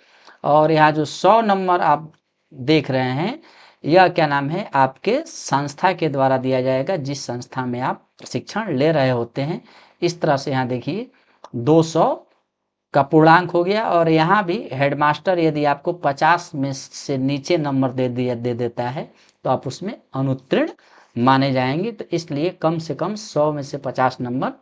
A: और यहाँ जो 100 नंबर आप देख रहे हैं, यह क्या नाम है, आपके संस्था के द्वारा दिया जाएगा, जिस संस्था में आप प्रशिक्षण ले रहे होते हैं। इस तरह से यहाँ देखिए 200 का पूर्णांक हो गया। और यहाँ भी हेडमास्टर यदि आपको 50 में से नीचे नंबर दे देता है तो आप उसमें अनुत्तीर्ण माने जाएंगे। तो इसलिए कम से कम 100 में से 50 नंबर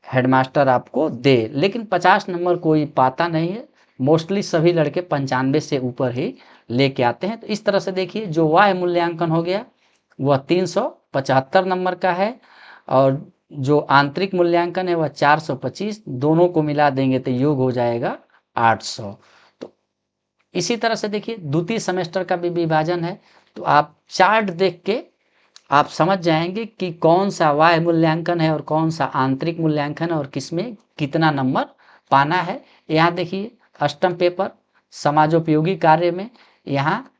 A: हेडमास्टर आपको दे, लेकिन 50 नंबर कोई पाता नहीं है, मोस्टली सभी लड़के 95 से ऊपर ही लेके आते हैं। तो इस तरह से देखिए जो वाह मूल्यांकन हो गया वह 375 नंबर का है, और जो आंतरिक मूल्यांकन है वह 425, दोनों को मिला देंगे तो योग हो जाएगा 800। तो इसी तरह से देखिए द्वितीय सेमेस्टर का भी विभाजन है, तो आप चार्ट देख के आप समझ जाएंगे कि कौन सा वाह मूल्यांकन है और कौन सा आंतरिक मूल्यांकन है और किसमें कितना नंबर पाना है। यहाँ देखिए अष्टम पेपर समाजोपयोगी कार्य में यहाँ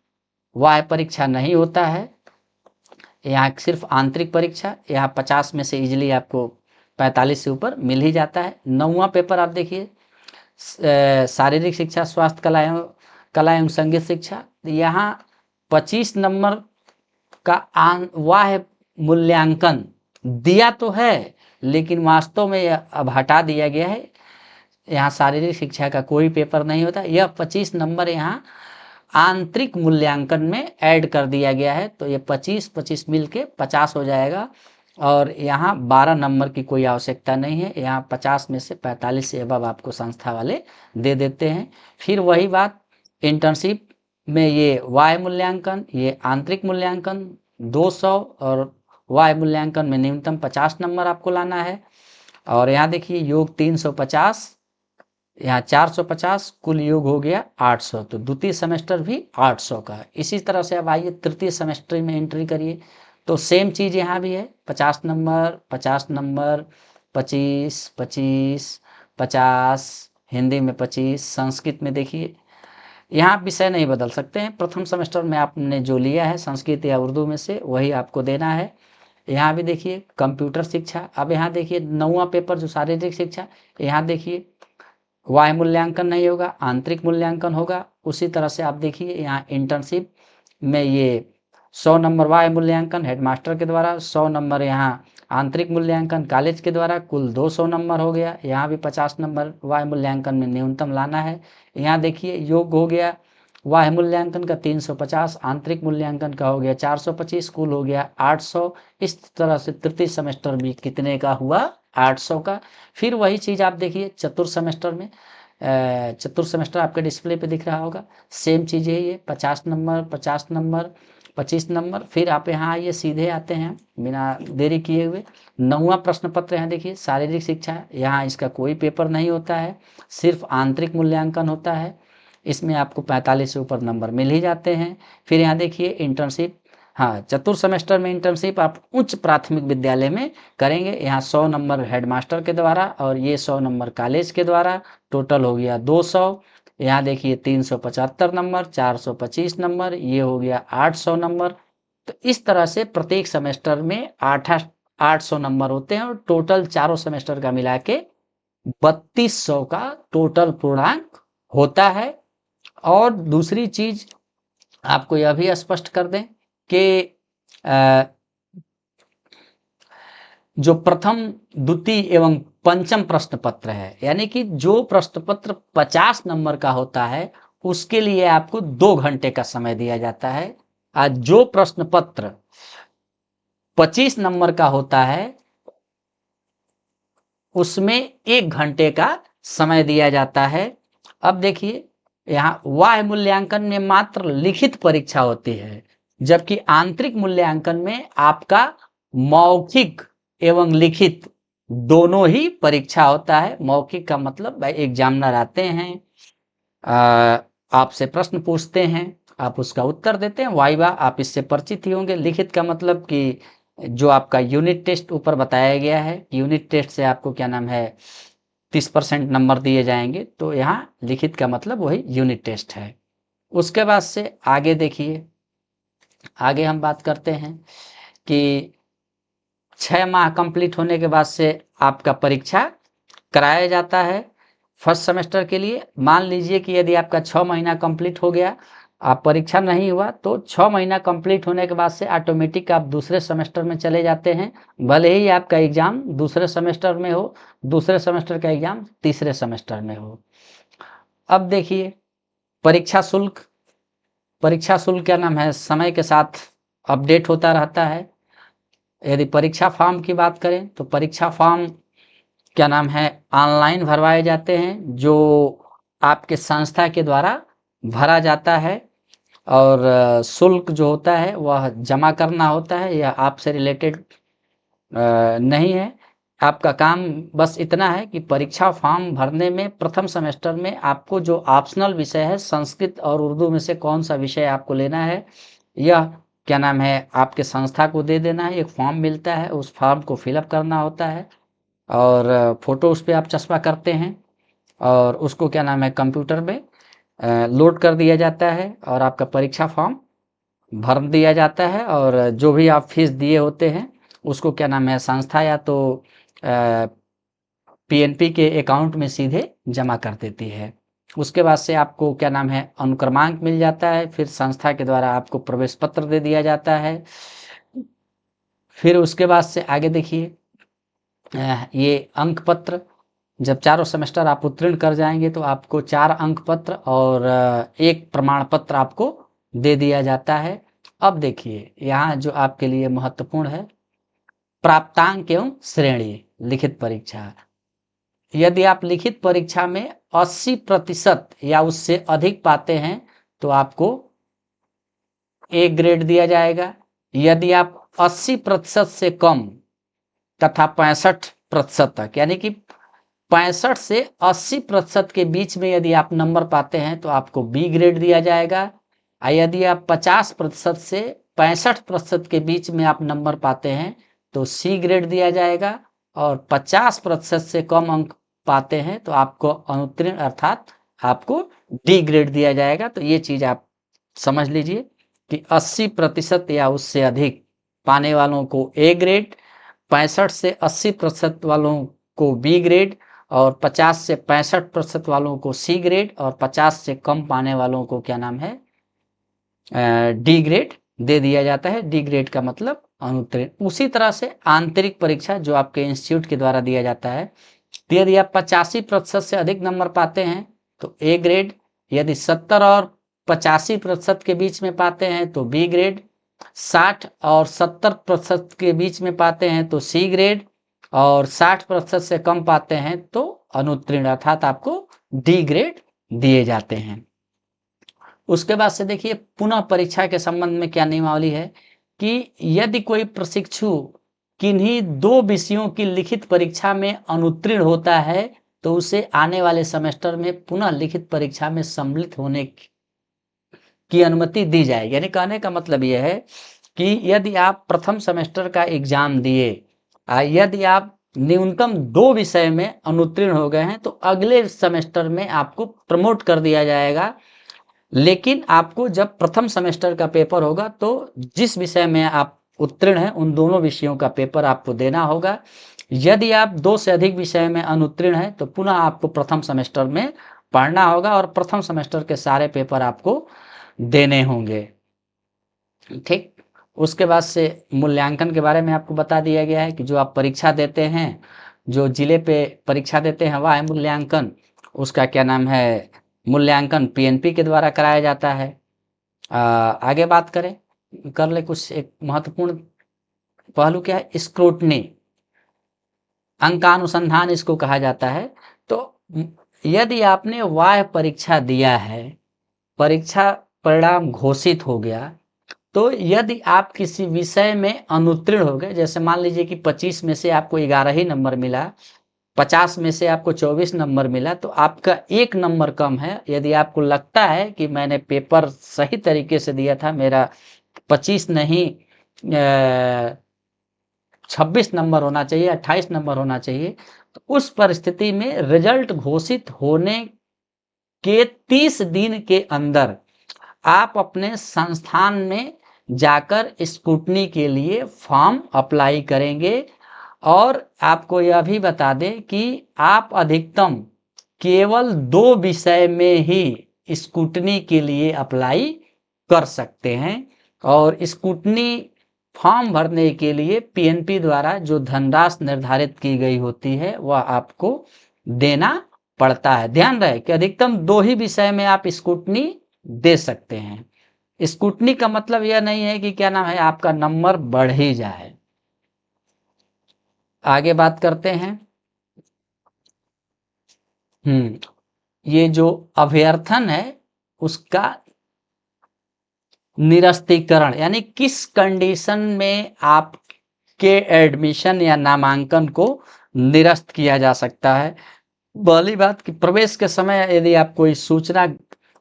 A: वाह परीक्षा नहीं होता है, यहाँ सिर्फ आंतरिक परीक्षा, यहाँ 50 में से इजिली आपको 45 से ऊपर मिल ही जाता है। 9वां पेपर आप देखिए शारीरिक शिक्षा, स्वास्थ्य, कला एवं संगीत शिक्षा, यहाँ 25 नंबर का वाह मूल्यांकन दिया तो है, लेकिन वास्तव में यह अब हटा दिया गया है। यहाँ शारीरिक शिक्षा का कोई पेपर नहीं होता, यह 25 नंबर यहाँ आंतरिक मूल्यांकन में ऐड कर दिया गया है। तो ये 25-25 मिल के 50 हो जाएगा, और यहाँ 12 नंबर की कोई आवश्यकता नहीं है, यहाँ 50 में से 45 से अबव आपको संस्था वाले दे देते हैं। फिर वही बात इंटर्नशिप में ये वाह मूल्यांकन, ये आंतरिक मूल्यांकन 200, और वाह मूल्यांकन में न्यूनतम 50 नंबर आपको लाना है। और यहाँ देखिए योग 350, यहाँ 450, कुल योग हो गया 800। तो द्वितीय सेमेस्टर भी 800 का है। इसी तरह से अब आइए तृतीय सेमेस्टर में एंट्री करिए, तो सेम चीज़ यहाँ भी है, 50 नंबर, 50 नंबर, 25, 25, 50, हिंदी में 25, संस्कृत में देखिए यहाँ आप विषय नहीं बदल सकते हैं। प्रथम सेमेस्टर में आपने जो लिया है संस्कृत या उर्दू में से वही आपको देना है। यहाँ भी देखिए कंप्यूटर शिक्षा। अब यहाँ देखिए 9वां पेपर जो शारीरिक शिक्षा, यहाँ देखिए वाह्य मूल्यांकन नहीं होगा, आंतरिक मूल्यांकन होगा। उसी तरह से आप देखिए यहाँ इंटर्नशिप में ये 100 नंबर वाह्य मूल्यांकन हेडमास्टर के द्वारा, 100 नंबर यहाँ आंतरिक मूल्यांकन कॉलेज के द्वारा, कुल 200 नंबर हो गया। यहाँ भी 50 नंबर वाह्य मूल्यांकन में न्यूनतम लाना है। यहाँ देखिए योग हो गया वाह्य मूल्यांकन का 350, आंतरिक मूल्यांकन का हो गया 425, कुल हो गया 800। इस तरह से तृतीय सेमेस्टर भी कितने का हुआ, 800 का। फिर वही चीज़ आप देखिए चतुर्थ सेमेस्टर में, चतुर्थ सेमेस्टर आपके डिस्प्ले पे दिख रहा होगा, सेम चीज़ है ये 50 नंबर 50 नंबर 25 नंबर। फिर आप यहाँ आइए, सीधे आते हैं बिना देरी किए हुए 9वां प्रश्न पत्र। यहाँ देखिए शारीरिक शिक्षा, यहाँ इसका कोई पेपर नहीं होता है, सिर्फ आंतरिक मूल्यांकन होता है। इसमें आपको 45 से ऊपर नंबर मिल ही जाते हैं। फिर यहाँ देखिए इंटर्नशिप, हाँ चतुर्थ सेमेस्टर में इंटर्नशिप आप उच्च प्राथमिक विद्यालय में करेंगे। यहाँ 100 नंबर हेडमास्टर के द्वारा और ये 100 नंबर कॉलेज के द्वारा, टोटल हो गया 200। यहाँ देखिए 375 नंबर, 425 नंबर, ये हो गया 800 नंबर। तो इस तरह से प्रत्येक सेमेस्टर में 800 नंबर होते हैं और टोटल चारों सेमेस्टर का मिला के 3200 का टोटल पूर्णांक होता है। और दूसरी चीज आपको यह भी स्पष्ट कर दें कि जो प्रथम द्वितीय एवं पंचम प्रश्न पत्र है, यानी कि जो प्रश्न पत्र 50 नंबर का होता है उसके लिए आपको 2 घंटे का समय दिया जाता है। आज जो प्रश्न पत्र 25 नंबर का होता है उसमें 1 घंटे का समय दिया जाता है। अब देखिए यहाँ वाह्य मूल्यांकन में मात्र लिखित परीक्षा होती है, जबकि आंतरिक मूल्यांकन में आपका मौखिक एवं लिखित दोनों ही परीक्षा होता है। मौखिक का मतलब भाई एग्जामिनर आते हैं, आपसे प्रश्न पूछते हैं, आप उसका उत्तर देते हैं, वाइवा आप इससे परिचित ही होंगे। लिखित का मतलब कि जो आपका यूनिट टेस्ट ऊपर बताया गया है, यूनिट टेस्ट से आपको क्या नाम है 30% नंबर दिए जाएंगे। तो यहाँ लिखित का मतलब वही यूनिट टेस्ट है। उसके बाद से आगे देखिए, आगे हम बात करते हैं कि 6 माह कंप्लीट होने के बाद से आपका परीक्षा कराया जाता है फर्स्ट सेमेस्टर के लिए। मान लीजिए कि यदि आपका 6 महीना कंप्लीट हो गया, आप परीक्षा नहीं हुआ, तो 6 महीना कंप्लीट होने के बाद से ऑटोमेटिक आप दूसरे सेमेस्टर में चले जाते हैं। भले ही आपका एग्जाम दूसरे सेमेस्टर में हो, दूसरे सेमेस्टर का एग्जाम तीसरे सेमेस्टर में हो। अब देखिए परीक्षा शुल्क, परीक्षा शुल्क क्या नाम है समय के साथ अपडेट होता रहता है। यदि परीक्षा फॉर्म की बात करें तो परीक्षा फॉर्म क्या नाम है ऑनलाइन भरवाए जाते हैं, जो आपके संस्था के द्वारा भरा जाता है। और शुल्क जो होता है वह जमा करना होता है, यह आपसे रिलेटेड नहीं है। आपका काम बस इतना है कि परीक्षा फॉर्म भरने में प्रथम सेमेस्टर में आपको जो ऑप्शनल विषय है संस्कृत और उर्दू में से कौन सा विषय आपको लेना है, यह क्या नाम है आपके संस्था को दे देना है। एक फॉर्म मिलता है, उस फॉर्म को फिलअप करना होता है और फोटो उस पर आप चस्पा करते हैं और उसको क्या नाम है कंप्यूटर में लोड कर दिया जाता है और आपका परीक्षा फॉर्म भर दिया जाता है। और जो भी आप फीस दिए होते हैं उसको क्या नाम है संस्था या तो पीएनपी के अकाउंट में सीधे जमा कर देती है। उसके बाद से आपको क्या नाम है अनुक्रमांक मिल जाता है, फिर संस्था के द्वारा आपको प्रवेश पत्र दे दिया जाता है। फिर उसके बाद से आगे देखिए ये अंक पत्र, जब चारों सेमेस्टर आप उत्तीर्ण कर जाएंगे तो आपको 4 अंक पत्र और एक प्रमाण पत्र आपको दे दिया जाता है। अब देखिए यहाँ जो आपके लिए महत्वपूर्ण है प्राप्तांक एवं श्रेणी लिखित परीक्षा। यदि आप लिखित परीक्षा में 80% या उससे अधिक पाते हैं तो आपको ए ग्रेड दिया जाएगा। यदि आप 80% से कम तथा 65% तक, यानी कि 65 से 80% के बीच में यदि आप नंबर पाते हैं तो आपको बी ग्रेड दिया जाएगा। और यदि आप 50% से 65% के बीच में आप नंबर पाते हैं तो सी ग्रेड दिया जाएगा। और 50% से कम अंक पाते हैं तो आपको अनुत्तीर्ण अर्थात आपको डी ग्रेड दिया जाएगा। तो ये चीज आप समझ लीजिए कि 80% या उससे अधिक पाने वालों को ए ग्रेड, 65 से 80% वालों को बी ग्रेड, और 50 से 65% वालों को सी ग्रेड, और 50 से कम पाने वालों को क्या नाम है, डी ग्रेड दे दिया जाता है। डी ग्रेड का मतलब अनुत्तीर्ण। उसी तरह से आंतरिक परीक्षा जो आपके इंस्टीट्यूट के द्वारा दिया जाता है, तो यदि आप 85% से अधिक नंबर पाते हैं तो ए ग्रेड, यदि 70 और 85% के बीच में पाते हैं तो बी ग्रेड, 60 और 70% के बीच में पाते हैं तो सी ग्रेड, और 60% से कम पाते हैं तो अनुत्तीर्ण, अर्थात आपको डी ग्रेड दिए जाते हैं। उसके बाद से देखिए पुनः परीक्षा के संबंध में क्या नियमावली है कि यदि कोई प्रशिक्षु किन्हीं 2 विषयों की लिखित परीक्षा में अनुत्तीर्ण होता है तो उसे आने वाले सेमेस्टर में पुनः लिखित परीक्षा में सम्मिलित होने की अनुमति दी जाए। यानी कहने का मतलब यह है कि यदि आप प्रथम सेमेस्टर का एग्जाम दिए, यदि आप न्यूनतम 2 विषय में अनुत्तीर्ण हो गए हैं तो अगले सेमेस्टर में आपको प्रमोट कर दिया जाएगा। लेकिन आपको जब प्रथम सेमेस्टर का पेपर होगा तो जिस विषय में आप उत्तीर्ण हैं उन दोनों विषयों का पेपर आपको देना होगा। यदि आप 2 से अधिक विषय में अनुत्तीर्ण हैं तो पुनः आपको प्रथम सेमेस्टर में पढ़ना होगा और प्रथम सेमेस्टर के सारे पेपर आपको देने होंगे। ठीक। उसके बाद से मूल्यांकन के बारे में आपको बता दिया गया है कि जो आप परीक्षा देते हैं, जो जिले पे परीक्षा देते हैं वह है मूल्यांकन, उसका क्या नाम है, मूल्यांकन पीएनपी के द्वारा कराया जाता है। आगे बात करें, कर ले कुछ एक महत्वपूर्ण पहलू क्या है, स्क्रूटनी, अंकानुसंधान इसको कहा जाता है। तो यदि आपने वाह्य परीक्षा दिया है, परीक्षा परिणाम घोषित हो गया, तो यदि आप किसी विषय में अनुत्तीर्ण हो गए, जैसे मान लीजिए कि 25 में से आपको 11 ही नंबर मिला, 50 में से आपको 24 नंबर मिला, तो आपका 1 नंबर कम है। यदि आपको लगता है कि मैंने पेपर सही तरीके से दिया था, मेरा 25 नहीं 26 नंबर होना चाहिए, 28 नंबर होना चाहिए, तो उस परिस्थिति में रिजल्ट घोषित होने के 30 दिन के अंदर आप अपने संस्थान में जाकर स्क्रूटनी के लिए फॉर्म अप्लाई करेंगे। और आपको यह भी बता दें कि आप अधिकतम केवल 2 विषय में ही स्क्रूटनी के लिए अप्लाई कर सकते हैं। और स्क्रूटनी फॉर्म भरने के लिए पीएनपी द्वारा जो धनराशि निर्धारित की गई होती है वह आपको देना पड़ता है। ध्यान रहे कि अधिकतम 2 ही विषय में आप स्क्रूटनी दे सकते हैं। स्क्रूटनी का मतलब यह नहीं है कि क्या नाम है आपका नंबर बढ़ ही जाए। आगे बात करते हैं। ये जो अभ्यर्थन है उसका निरस्तीकरण, यानी किस कंडीशन में आपके एडमिशन या नामांकन को निरस्त किया जा सकता है। पहली बात कि प्रवेश के समय यदि आप कोई सूचना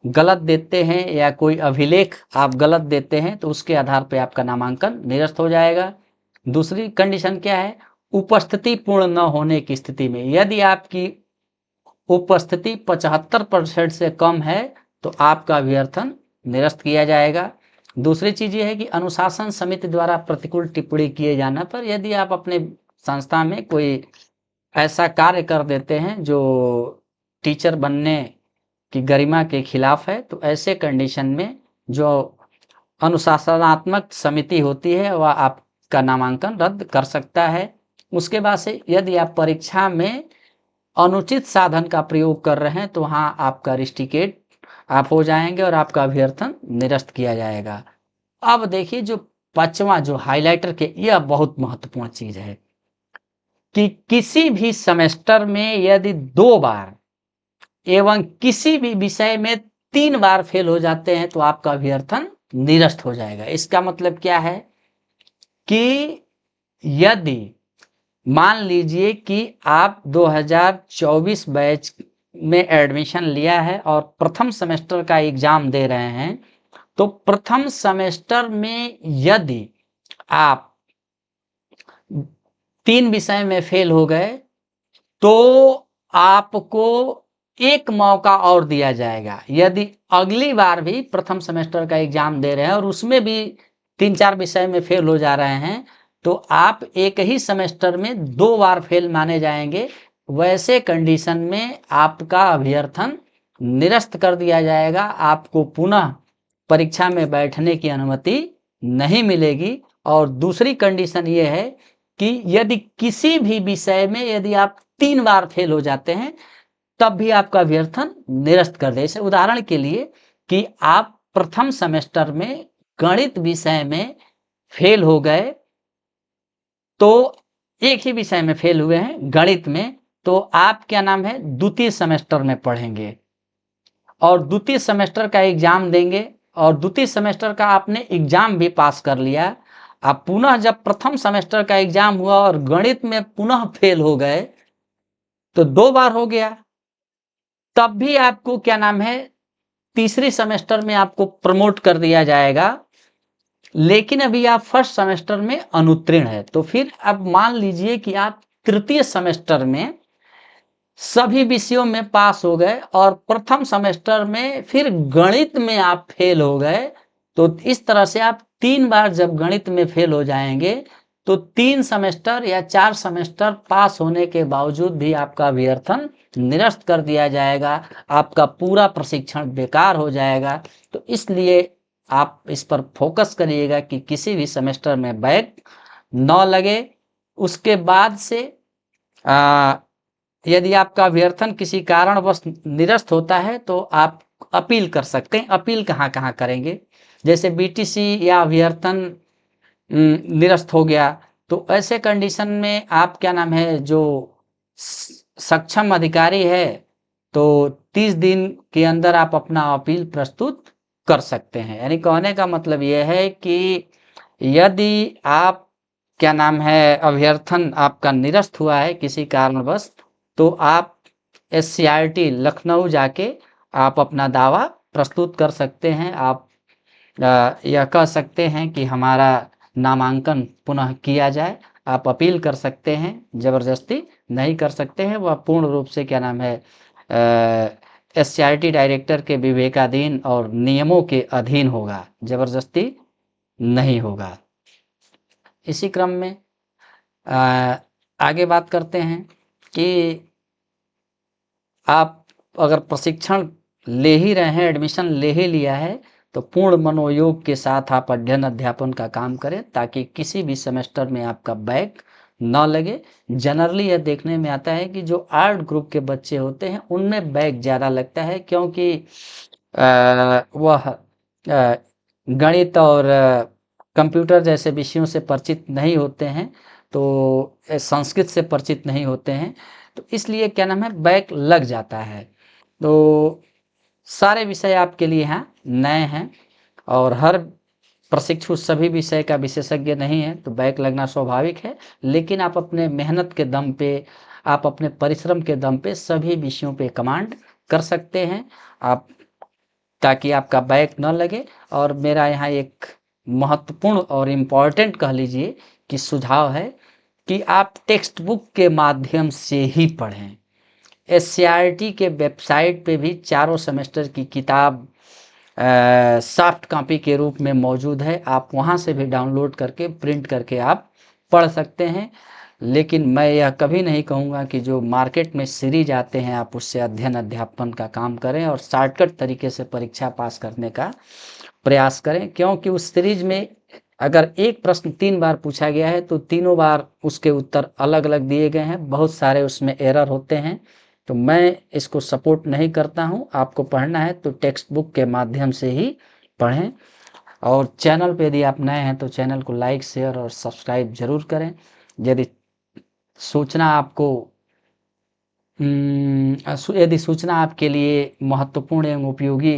A: गलत देते हैं या कोई अभिलेख आप गलत देते हैं तो उसके आधार पर आपका नामांकन निरस्त हो जाएगा। दूसरी कंडीशन क्या है, उपस्थिति पूर्ण न होने की स्थिति में, यदि आपकी उपस्थिति 75% से कम है तो आपका अभ्यर्थन निरस्त किया जाएगा। दूसरी चीज ये है कि अनुशासन समिति द्वारा प्रतिकूल टिप्पणी किए जाने पर, यदि आप अपने संस्था में कोई ऐसा कार्य कर देते हैं जो टीचर बनने की गरिमा के खिलाफ है, तो ऐसे कंडीशन में जो अनुशासनात्मक समिति होती है वह आपका नामांकन रद्द कर सकता है। उसके बाद से यदि आप परीक्षा में अनुचित साधन का प्रयोग कर रहे हैं तो वहाँ आपका रिस्टिकेट आप हो जाएंगे और आपका अभ्यर्थन निरस्त किया जाएगा। अब देखिए जो 5वां जो हाइलाइटर के, यह बहुत महत्वपूर्ण चीज है कि किसी भी सेमेस्टर में यदि 2 बार एवं किसी भी विषय में 3 बार फेल हो जाते हैं तो आपका अभ्यर्थन निरस्त हो जाएगा। इसका मतलब क्या है कि यदि मान लीजिए कि आप 2024 बैच में एडमिशन लिया है और प्रथम सेमेस्टर का एग्जाम दे रहे हैं, तो प्रथम सेमेस्टर में यदि आप 3 विषय में फेल हो गए तो आपको एक मौका और दिया जाएगा। यदि अगली बार भी प्रथम सेमेस्टर का एग्जाम दे रहे हैं और उसमें भी 3-4 विषय में फेल हो जा रहे हैं, तो आप एक ही सेमेस्टर में 2 बार फेल माने जाएंगे। वैसे कंडीशन में आपका अभ्यर्थन निरस्त कर दिया जाएगा। आपको पुनः परीक्षा में बैठने की अनुमति नहीं मिलेगी। और दूसरी कंडीशन ये है कि यदि किसी भी विषय में यदि आप 3 बार फेल हो जाते हैं, तब भी आपका अभ्यर्थन निरस्त कर दे। जैसे उदाहरण के लिए कि आप प्रथम सेमेस्टर में गणित विषय में फेल हो गए, तो एक ही विषय में फेल हुए हैं गणित में, तो आप क्या नाम है द्वितीय सेमेस्टर में पढ़ेंगे और द्वितीय सेमेस्टर का एग्जाम देंगे और द्वितीय सेमेस्टर का आपने एग्जाम भी पास कर लिया। आप पुनः जब प्रथम सेमेस्टर का एग्जाम हुआ और गणित में पुनः फेल हो गए, तो 2 बार हो गया, तब भी आपको क्या नाम है तीसरी सेमेस्टर में आपको प्रमोट कर दिया जाएगा। लेकिन अभी आप फर्स्ट सेमेस्टर में अनुत्तीर्ण है, तो फिर अब मान लीजिए कि आप तृतीय सेमेस्टर में सभी विषयों में पास हो गए और प्रथम सेमेस्टर में फिर गणित में आप फेल हो गए, तो इस तरह से आप 3 बार जब गणित में फेल हो जाएंगे, तो 3 सेमेस्टर या 4 सेमेस्टर पास होने के बावजूद भी आपका अभ्यर्थन निरस्त कर दिया जाएगा। आपका पूरा प्रशिक्षण बेकार हो जाएगा। तो इसलिए आप इस पर फोकस करिएगा कि किसी भी सेमेस्टर में बैक न लगे। उसके बाद से यदि आपका अभ्यर्थन किसी कारणवश निरस्त होता है, तो आप अपील कर सकते हैं। अपील कहाँ कहाँ करेंगे? जैसे बीटीसी या अभ्यर्थन निरस्त हो गया, तो ऐसे कंडीशन में आप क्या नाम है जो सक्षम अधिकारी है, तो 30 दिन के अंदर आप अपना अपील प्रस्तुत कर सकते हैं। यानी कहने का मतलब यह है कि यदि आप क्या नाम है अभ्यर्थन आपका निरस्त हुआ है किसी कारणवश, तो आप SCRT लखनऊ जाके आप अपना दावा प्रस्तुत कर सकते हैं। आप यह कह सकते हैं कि हमारा नामांकन पुनः किया जाए। आप अपील कर सकते हैं, ज़बरदस्ती नहीं कर सकते हैं। वह पूर्ण रूप से क्या नाम है SCRT डायरेक्टर के विवेकाधीन और नियमों के अधीन होगा, ज़बरदस्ती नहीं होगा। इसी क्रम में आगे बात करते हैं कि आप अगर प्रशिक्षण ले ही रहे हैं, एडमिशन ले ही लिया है, तो पूर्ण मनोयोग के साथ आप अध्ययन अध्यापन का काम करें ताकि किसी भी सेमेस्टर में आपका बैक न लगे। जनरली यह देखने में आता है कि जो आर्ट ग्रुप के बच्चे होते हैं उनमें बैक ज़्यादा लगता है, क्योंकि वह गणित और कंप्यूटर जैसे विषयों से परिचित नहीं होते हैं, तो संस्कृत से परिचित नहीं होते हैं, तो इसलिए क्या नाम है बैक लग जाता है। तो सारे विषय आपके लिए हैं नए हैं और हर प्रशिक्षु सभी विषय का विशेषज्ञ नहीं है, तो बैक लगना स्वाभाविक है। लेकिन आप अपने मेहनत के दम पे, आप अपने परिश्रम के दम पे सभी विषयों पे कमांड कर सकते हैं आप, ताकि आपका बैक न लगे। और मेरा यहाँ एक महत्वपूर्ण और इम्पॉर्टेंट कह लीजिए कि सुझाव है कि आप टेक्स्ट बुक के माध्यम से ही पढ़ें। SCRT के वेबसाइट पे भी चारों सेमेस्टर की किताब सॉफ्ट कॉपी के रूप में मौजूद है। आप वहाँ से भी डाउनलोड करके प्रिंट करके आप पढ़ सकते हैं। लेकिन मैं यह कभी नहीं कहूँगा कि जो मार्केट में सीरीज आते हैं आप उससे अध्ययन अध्यापन का काम करें और शॉर्टकट तरीके से परीक्षा पास करने का प्रयास करें, क्योंकि उस सीरीज में अगर एक प्रश्न 3 बार पूछा गया है तो तीनों बार उसके उत्तर अलग अलग दिए गए हैं, बहुत सारे उसमें एरर होते हैं। तो मैं इसको सपोर्ट नहीं करता हूँ। आपको पढ़ना है तो टेक्स्ट बुक के माध्यम से ही पढ़ें। और चैनल पे यदि आप नए हैं तो चैनल को लाइक शेयर और सब्सक्राइब जरूर करें। यदि सूचना आपको यदि सूचना आपके लिए महत्वपूर्ण एवं उपयोगी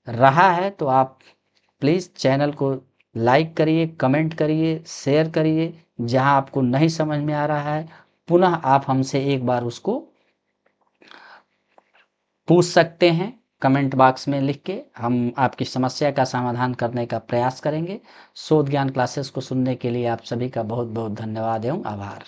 A: रहा है तो आप प्लीज़ चैनल को लाइक करिए, कमेंट करिए, शेयर करिए। जहां आपको नहीं समझ में आ रहा है पुनः आप हमसे एक बार उसको पूछ सकते हैं कमेंट बॉक्स में लिख के। हम आपकी समस्या का समाधान करने का प्रयास करेंगे। शोध ज्ञान क्लासेस को सुनने के लिए आप सभी का बहुत बहुत धन्यवाद एवं आभार।